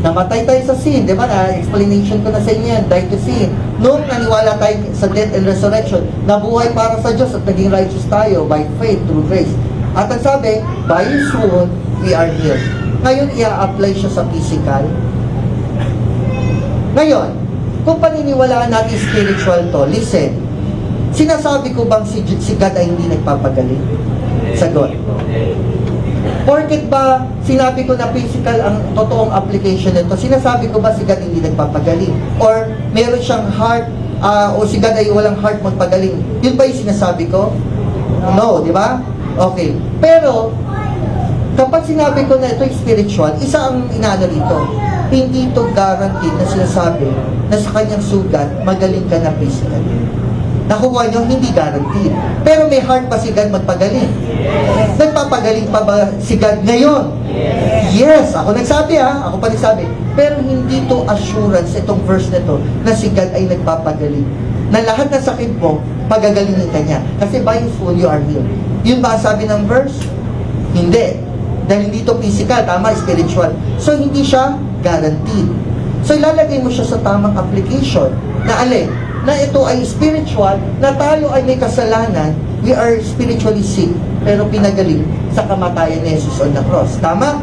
Namatay tayo sa sin, di ba? Explanation ko na sa inyo yan, die to sin. Nung naniwala tayo sa death and resurrection, nabuhay para sa Diyos at naging righteous tayo by faith through grace. At ang sabi, by His wound, we are healed. Ngayon, i-apply siya sa physical. Ngayon, kung paniniwalaan natin spiritual to, listen, sinasabi ko bang si God ay hindi nagpapagaling? Sagot. Porket ba sinabi ko na physical ang totoong application nito, sinasabi ko ba si God hindi nagpapagaling? Or meron siyang heart, o si God ay walang heart magpagaling? Yun ba yung sinasabi ko? No, di ba? Okay. Pero, kapag sinabi ko na ito spiritual, isa ang inaano rito. Hindi ito guaranteed na sinasabi na sa kanyang sugat, magaling ka na physically. Nakuha nyo, hindi guaranteed. Pero may heart pa si God magpagaling. Nagpapagaling pa ba si God ngayon? Yes. Ako nagsabi ako pa nagsabi. Pero hindi to assurance, itong verse na to, na si God ay nagpapagaling. Na lahat ng sakit mo, pagagalingin ka niya. Kasi by His wound, you are healed. Yun ba ang sabi ng verse? Hindi. Dahil hindi to physical, tama, spiritual. So, hindi siya guaranteed. So, ilalagay mo siya sa tamang application. Na alin? Na ito ay spiritual, na tayo ay may kasalanan, we are spiritually sick, pero pinagaling sa kamatayan ni Jesus on the cross. Tama?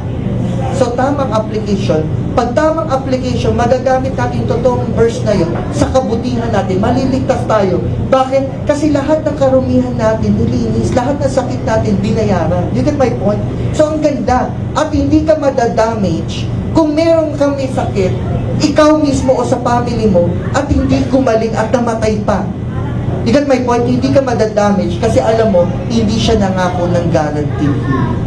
So, tamang application. Pag tamang application, magagamit natin totoong verse na yun sa kabutihan natin, maliligtas tayo. Bakit? Kasi lahat ng karumihan natin, nilinis, lahat ng sakit natin, binayaran. You get my point? So, ang ganda. At hindi ka madadamage kung meron kang may sakit, ikaw mismo o sa family mo, at hindi gumaling at namatay pa. You get my point? Hindi ka madadamage kasi alam mo, hindi siya nangako ng guaranteed healing.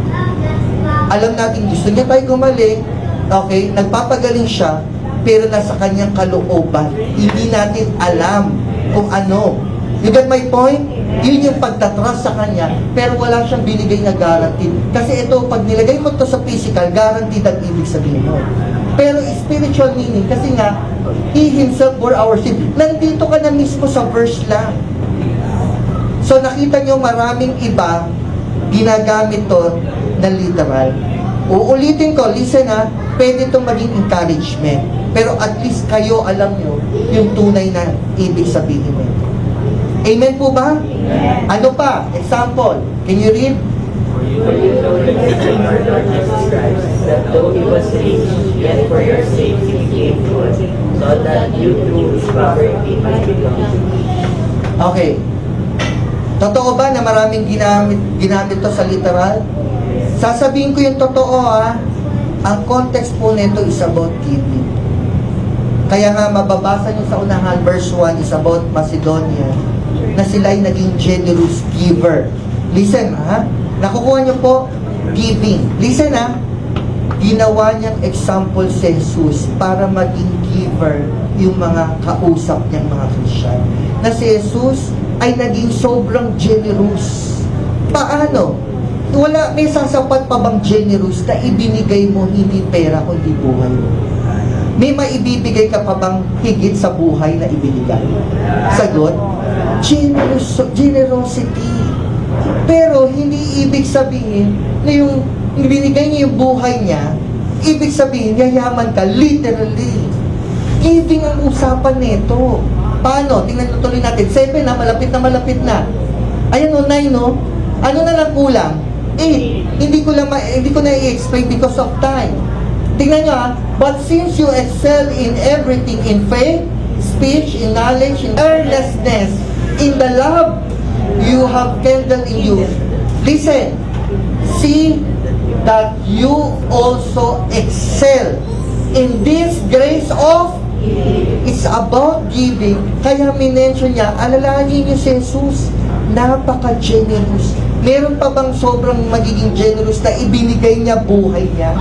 Alam natin, gusto niya tayo gumaling, okay, nagpapagaling siya, pero nasa kanyang kalooban. Hindi natin alam kung ano. You get my point? Yun yung pagtatras sa kanya, pero wala siyang binigay na guaranteed. Kasi ito, pag nilagay mo to sa physical, guaranteed ang ibig sabihin mo. Pero spiritual meaning, kasi nga, He Himself bore our sin. Nandito ka na mismo sa verse lang. So nakita nyo maraming iba, ginagamit to na literal. Uulitin ko, listen pwede itong maging encouragement. Pero at least kayo alam nyo yung tunay na ibig sabihin nito. Amen po ba? Amen. Ano pa? Example. Can you read? For you know the wisdom of our Lord Jesus Christ, that though He was rich, yet for your sake He became poor, so that you through His poverty might become rich. Okay. Totoo ba na maraming ginamit to sa literal? Sasabihin ko yung totoo Ang context po nito is about giving. Kaya nga mababasa nyo sa unahan, verse 1 is about Macedonia, na sila ay naging generous giver. Listen nakukuha nyo po, giving. Listen ginawa niyang example si Jesus para maging giver yung mga kausap niyang mga Christian. Na si Jesus ay naging sobrang generous. Paano? May sasapat pa bang generous na ibinigay mo hindi pera kundi buhay mo? May maibibigay ka pa bang higit sa buhay na ibinigay? Sagot? Generosity. Pero hindi ibig sabihin na yung binigay niya yung buhay niya, ibig sabihin, yayaman ka, literally. Giving ang usapan nito. Paano? Tingnan tuloy natin. 7 malapit na. Ayan 9 Ano na lang kulang? 8. Hindi ko na i-explain because of time. Tingnan nyo But since you excel in everything, in faith, speech, in knowledge, in earnestness, in the love you have kindled in you. Listen, see that you also excel in this grace of, it's about giving. Kaya minention niya, alalahanin niyo si Jesus, napaka-generous. Meron pa bang sobrang magiging generous na ibinigay niya buhay niya?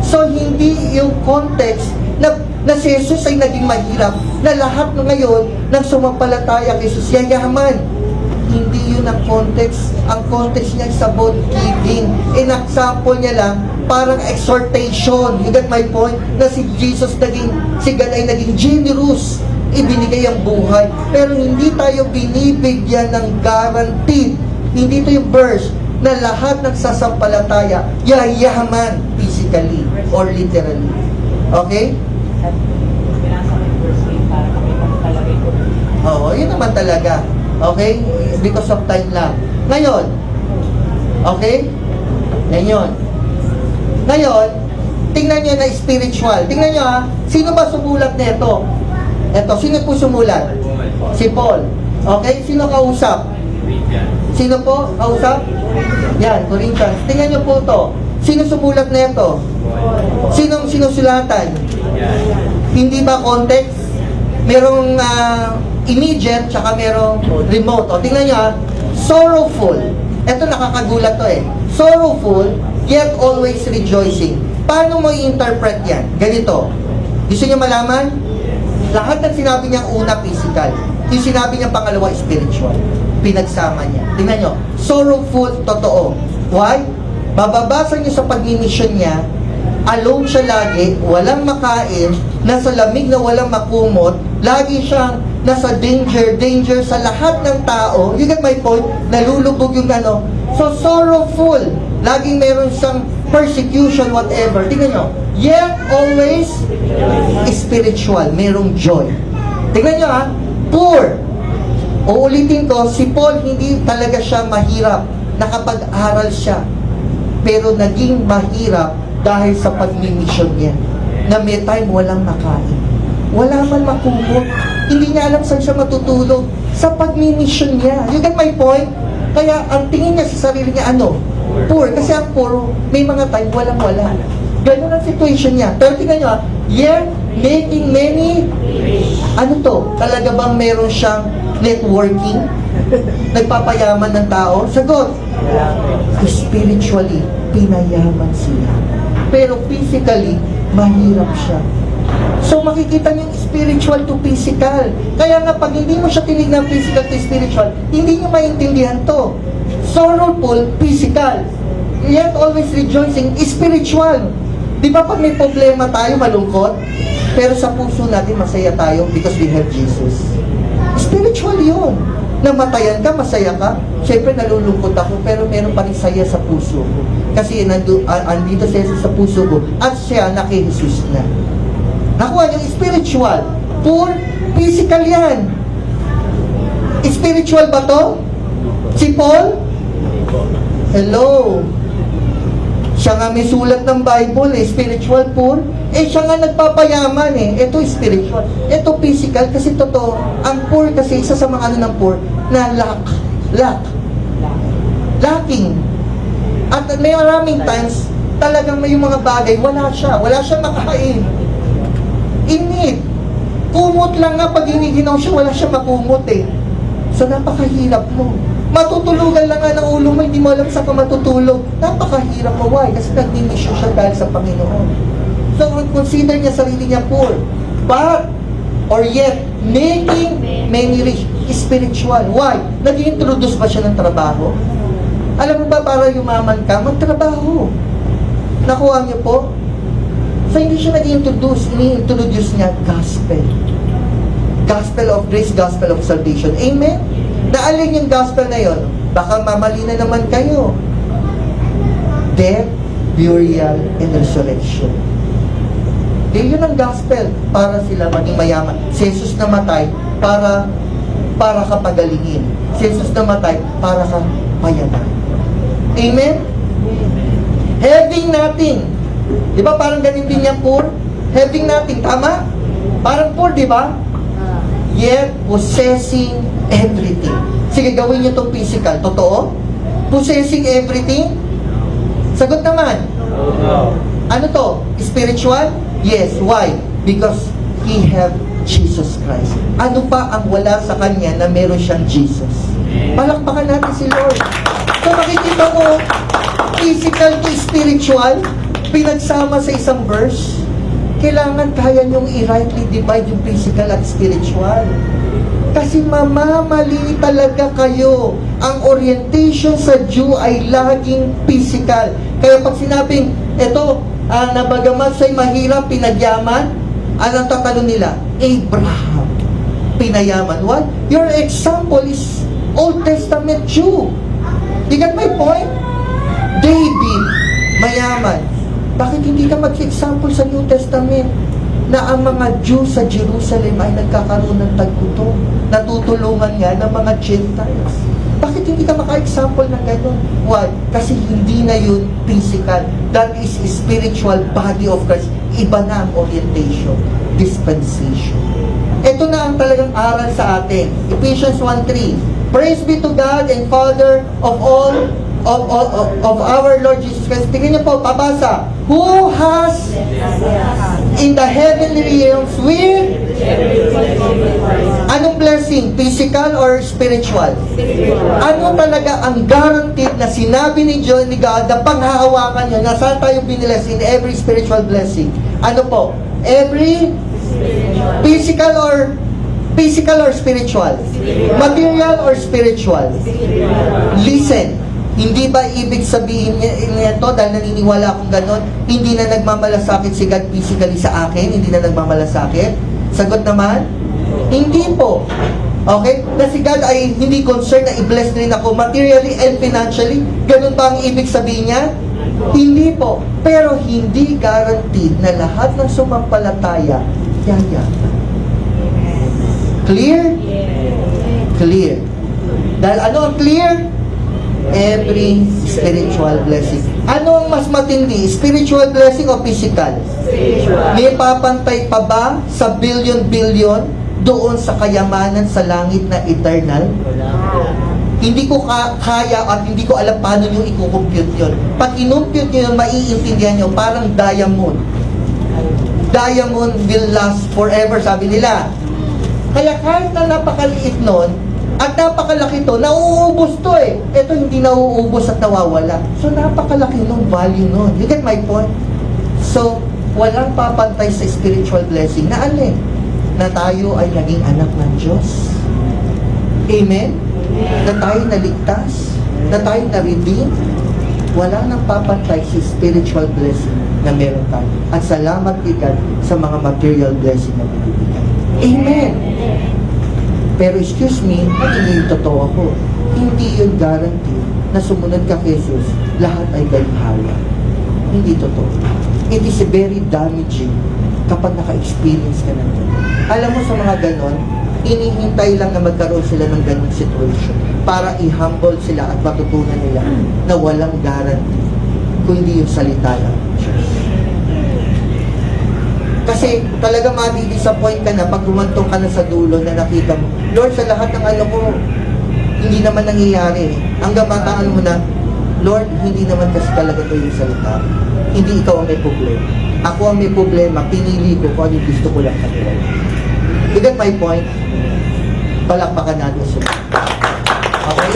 So, hindi yung context na si Jesus ay naging mahirap, na lahat ng ngayon, nang sumampalataya kay Jesus, yayaman. Hindi yun ang context. Ang context niya is about giving. In example niya lang, parang exhortation. You get my point? Na si Jesus si God ay naging generous. Ibinigay ang buhay. Pero hindi tayo binibigyan ng guarantee. Hindi ito yung verse na lahat ng sasampalataya yayaman physically or literally. Okay? Oo, yun naman talaga. Okay? Because of time lang. Ngayon, okay? Ngayon, tingnan nyo na spiritual. Tingnan nyo ha, sino ba sumulat nito? Eto, sino po sumulat? Si Paul. Okay? Sino kausap? Sino po kausap? Yan, Corinthians. Tingnan nyo po to. Sino sumulat nito? Sinong sinusulatan? Hindi ba context? Merong immediate, tsaka merong remote. O, tingnan nyo ha. Sorrowful. Ito nakakagulat to eh. Sorrowful, yet always rejoicing. Paano mo i-interpret yan? Ganito. Gusto nyo malaman? Lahat ng sinabi niyang una, physical. Yung sinabi niyang pangalawa, spiritual. Pinagsama niya. Tingnan nyo. Sorrowful, totoo. Why? Mababasa niyo sa pag-mission niya, alone siya lagi, walang makain, nasa lamig na walang makumot, lagi siyang nasa danger sa lahat ng tao. You get my point? Nalulubog yung ano. So, sorrowful. Laging meron siyang persecution, whatever. Tingnan nyo. Yet, always spiritual. Merong joy. Tingnan nyo ha. Poor. Uulitin ko, si Paul hindi talaga siya mahirap. Nakapag-aral siya. Pero naging mahirap dahil sa pag-mission niya. Na may time walang makain. Wala man makumot. Hindi niya alam saan siya matutulog. Sa pag-mission niya. You get my point? Kaya ang tingin niya sa sarili niya, ano? Poor. Kasi ang poor, may mga time walang-wala. Ganun ang situation niya. Pero tingnan nyo, yeah, making many, ano to? Talaga bang meron siyang networking? Nagpapayaman ng tao? Sagot. Spiritually, pinayaman sila. Pero physically, mahirap siya. So makikita niyo spiritual to physical. Kaya nga pag hindi mo siya tinignan physical to spiritual, hindi niyo maintindihan to. Sorrowful, physical. Yet always rejoicing, spiritual. Di ba pag may problema tayo, malungkot? Pero sa puso natin, masaya tayo because we have Jesus. Spiritual yun. Namatayan ka, masaya ka. Siyempre nalulungkot ako, pero meron pa rin saya sa puso ko. Kasi andito siya sa puso ko at siya naki-Jesus na. Nakuha yung spiritual. Poor, physical yan. Spiritual ba to? Si Paul? Hello. Siya nga may sulat ng Bible eh, spiritual poor. Eh siya nga nagpapayaman eh. Ito spiritual. Ito physical kasi totoo. Ang poor kasi isa sa mga ano ng poor na lacking. At may maraming times talagang may mga bagay, wala siya makain. In need. Kumot lang nga pag hiniginaw siya, wala siya makumot eh. So napakahirap mo. Matutulugan lang nga ng ulo mo, hindi mo alam saan ka matutulog. Napakahirap mo. Why? Kasi nag-mission siya dahil sa Panginoon. So, consider niya sarili niya poor. But, or yet, making many rich. Spiritual. Why? Nag-introduce ba siya ng trabaho? Alam mo ba, para yumaman ka, magtrabaho. Nakuha niyo po? So, hindi siya nag-introduce. Ini-introduce niya gospel. Gospel of grace, gospel of salvation. Amen? Naalin yung gospel na yon, baka mamali na naman kayo. Death, burial, and resurrection. Yun ang gospel para sila maging mayaman. Si Jesus namatay para kapagalingin. Si Jesus namatay para ka mayaman. Amen? Having nothing. Di ba parang ganun din yung poor? Having nothing. Tama? Parang poor, di ba? Yet possessing everything. Sige, gawin niyo itong physical. Totoo? Possessing everything? Sagot naman. Ano to? Spiritual? Yes. Why? Because he have Jesus Christ. Ano pa ang wala sa kanya na meron siyang Jesus? Palakpakan natin si Lord. So makikita mo, physical to spiritual, pinagsama sa isang verse. Kailangan kaya niyong i-rightly divide yung physical at spiritual. Kasi mamamali talaga kayo. Ang orientation sa Jew ay laging physical. Kaya pag sinabing, eto, na bagamat siya'y mahirap, pinagyaman, anong tatalo nila? Abraham, pinayaman. What? Your example is Old Testament Jew. You get my point? David, mayaman. Bakit hindi ka mag-example sa New Testament na ang mga Jew sa Jerusalem ay nagkakaroon ng tagputo, natutulungan nga ng mga Gentiles? Bakit hindi ka maka-example ng gano'n? Why? Kasi hindi na yun physical. That is spiritual body of Christ. Iba na ang orientation, dispensation. Ito na ang talagang aral sa atin. Ephesians 1:3. Praise be to God and Father of all of our Lord Jesus Christ. Tingnan niyo po, pabasa. Who has in the heavenly realms with anong blessing? Physical or spiritual? Ano talaga ang guaranteed na sinabi ni John ni God na panghahawakan nyo? Nasaan tayo binilas in every spiritual blessing? Ano po? Every physical or spiritual? Material or spiritual? Listen. Hindi ba ibig sabihin niya to dahil naniniwala akong ganon, hindi na nagmamalasakit si God physically sa akin? Hindi na nagmamalasakit? Sagot naman, hindi po. Okay? Na si God ay hindi concerned na i-bless rin ako materially and financially? Ganon ba ang ibig sabihin niya? Hindi po. Pero hindi guaranteed na lahat ng sumampalataya yayaman. Clear? Clear. Dahil ano ang clear? Every spiritual blessing. Ano ang mas matindi? Spiritual blessing o physical? Spiritual. May papantay pa ba sa billion-billion doon sa kayamanan sa langit na eternal? Hindi ko kaya at hindi ko alam paano nyo i-compute yun. Pag in-compute nyo yun, maiintindihan nyo, parang diamond. Diamond will last forever, sabi nila. Kaya kahit na napakaliit nun, at napakalaki to, nauubos to eh. Ito hindi nauubos at nawawala. So napakalaki nung value nun. You get my point? So, walang papantay sa spiritual blessing. Na alin? Na tayo ay naging anak ng Diyos. Amen? Na tayo naligtas. Na tayo na-redeem. Wala nang papantay sa spiritual blessing na meron tayo. At salamat kay God sa mga material blessing na binibigay. Amen? Pero excuse me, hindi totoo ako. Hindi yun guarantee na sumunod ka kay Jesus, lahat ay galinhawa. Hindi totoo. It is very damaging kapag naka-experience ka ng gano'n. Alam mo sa mga gano'n, inihintay lang na magkaroon sila ng gano'ng situation para i-humble sila at matutunan nila na walang guarantee kung hindi yung salita ng Diyos. Kasi talaga madi-disappoint ka na pag humantong ka na sa dulo na nakita mo, Lord, sa lahat ng ano ko, hindi naman nangyayari. Hanggang mataan mo na, Lord, hindi naman kasi talaga ito yung salita. Hindi ikaw ang may problema. Ako ang may problema, pinili ko kung ano yung gusto ko lang sa Lord. You get my point? Palakpakan natin sila. Okay?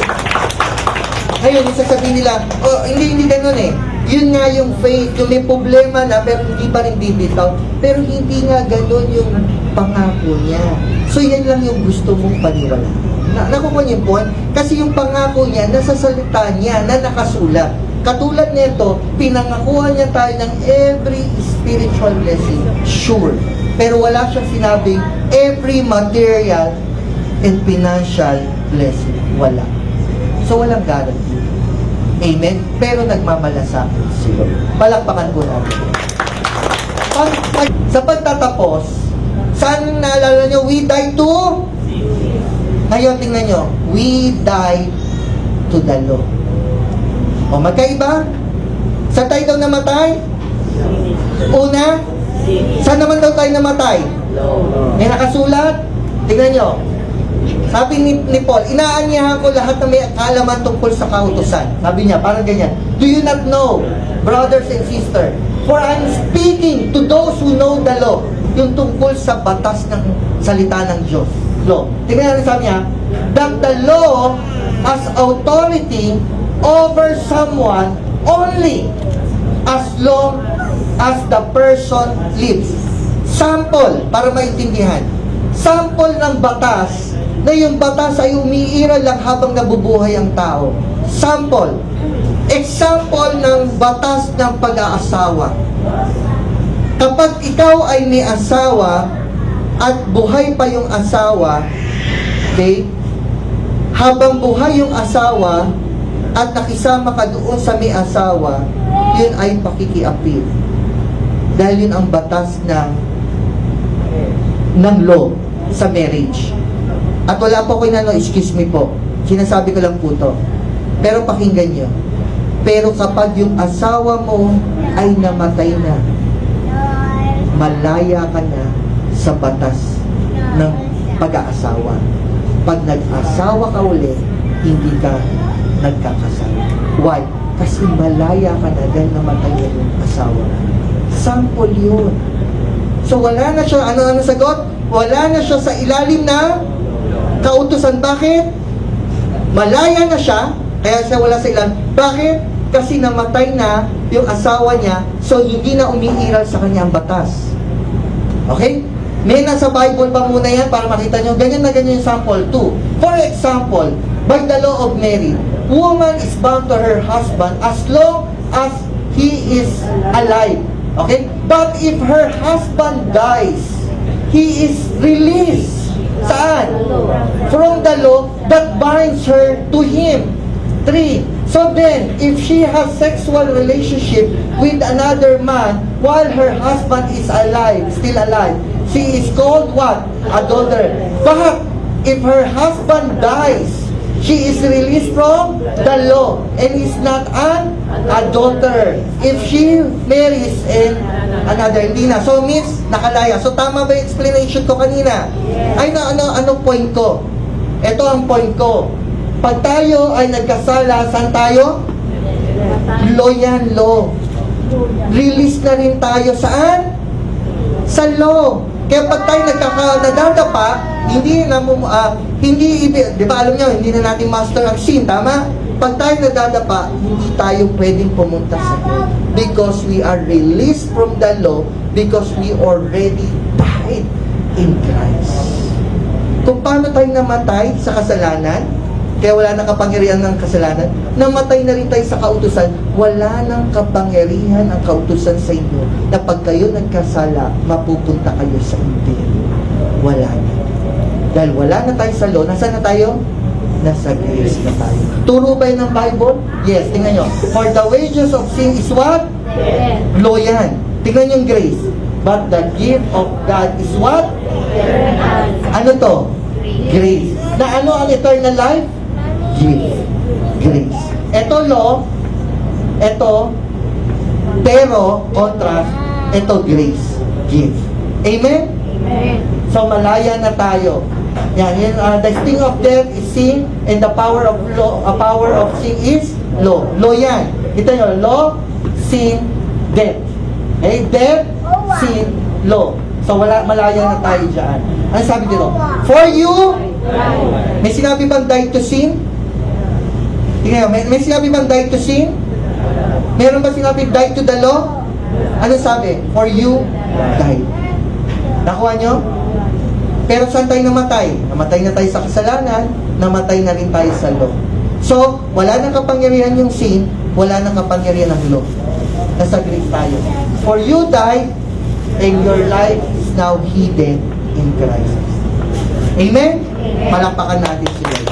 Ngayon, sasabihin nila, oh, hindi ganun eh. Yun nga yung faith, yung may problema na pero hindi pa rin bibitaw. Pero hindi nga ganun yung pangako niya. So yan lang yung gusto mong paniwala. Nakukuha niyo yung point? Kasi yung pangako niya, nasa salita niya na nakasulat. Katulad nito, pinangakuha niya tayo ng every spiritual blessing. Sure. Pero wala siyang sinabing every material and financial blessing. Wala. So walang guarantee. Amen? Pero nagmamalasakit sila. Palakpakan ko natin. Sa pagtatapos, saan naalala nyo? We die to? Ngayon, tingnan nyo. We die to the law. O, magkaiba? Saan tayo daw namatay? Una? Saan naman daw tayo namatay? May nakasulat? Tingnan nyo. Sabi ni Paul, inaanyahan ko lahat na may kaalaman tungkol sa kautusan. Sabi niya, parang ganyan. Do you not know, brothers and sisters, for I'm speaking to those who know the law, yung tungkol sa batas ng salita ng Diyos. Law. Tingnan natin sabi niya, that the law has authority over someone only as long as the person lives. Sample, para maintindihan. Sample ng batas na yung batas ay umiiral lang habang nabubuhay ang tao. Example ng batas ng pag-aasawa. Kapag ikaw ay may asawa at buhay pa yung asawa, okay, habang buhay yung asawa at nakisama ka doon sa may asawa, yun ay pakikiapil. Dahil yun ang batas ng law sa marriage. At wala po ko inano, excuse me po. Sinasabi ko lang po to. Pero pakinggan nyo. Pero kapag yung asawa mo ay namatay na, malaya ka na sa batas ng pag-aasawa. Pag nag-asawa ka ulit, hindi ka nagkakasal. Why? Kasi malaya ka na dahil namatay na yung asawa. Sample yun. So wala na siya, ano sagot? Wala na siya sa ilalim na kautusan. Bakit? Malaya na siya, kaya siya wala sa ilalim. Bakit? Kasi namatay na yung asawa niya, so hindi na umiiral sa kanya ang batas. Okay? May nasa Bible pa muna yan para makita nyo. Ganyan na ganyan yung sample 2. For example, by the law of marriage, woman is bound to her husband as long as he is alive. Okay? But if her husband dies, he is released. Saan? From the law that binds her to him. 3. So then, if she has sexual relationship with another man while her husband is alive, still alive, she is called what? Adulterer. But if her husband dies, she is released from the law and is not an adulterer. If she marries another, hindi na. So means, nakalaya. So tama ba yung explanation ko kanina? Ay, ano point ko? Ito ang point ko. Pag tayo ay nagkasala, saan tayo? Law yan, law. Release na rin tayo saan? Sa law. Kaya pag tayo nadadapa, hindi, di ba alam nyo, hindi na natin master ang sin, tama? Pag tayo nadadapa, hindi tayo pwedeng pumunta sa law. Because we are released from the law, because we already died in Christ. Kung paano tayo namatay sa kasalanan, kaya wala nang kapangyarihan ng kasalanan, namatay na rin tayo sa kautusan, wala nang kapangyarihan ang kautusan sa inyo na pag kayo nagkasala, mapupunta kayo sa impyerno. Wala na. Dahil wala na tayo sa law, nasaan na tayo? Nasa grace na tayo. Turo ba yun ng Bible? Yes, tingnan nyo. For the wages of sin is what? Law yan. Tingnan yung grace. But the gift of God is what? Ano to? Grace. Na ano ang eternal life? Gift. Grace. Ito law, ito pero contrast, ito grace. Gift. Amen? So malaya na tayo. Yan, the sting of death is sin and the power of sin is law. Law yan. Ito nyo, law, sin, death. Okay? Death, sin, law. So malaya na tayo dyan. Ano sabi dito? For you, may sinabi bang die to sin? Tingnan, may sinabi bang die to sin? Meron ba sinabi die to the law? Ano sabi? For you, die. Nakuha nyo? Pero saan tayo namatay? Namatay na tayo sa kasalanan, namatay na rin tayo sa law. So, wala nang kapangyarihan yung sin, wala nang kapangyarihan ng law. Nasa grace tayo. For you died, and your life is now hidden in Christ. Amen? Palakpakan natin si Lord.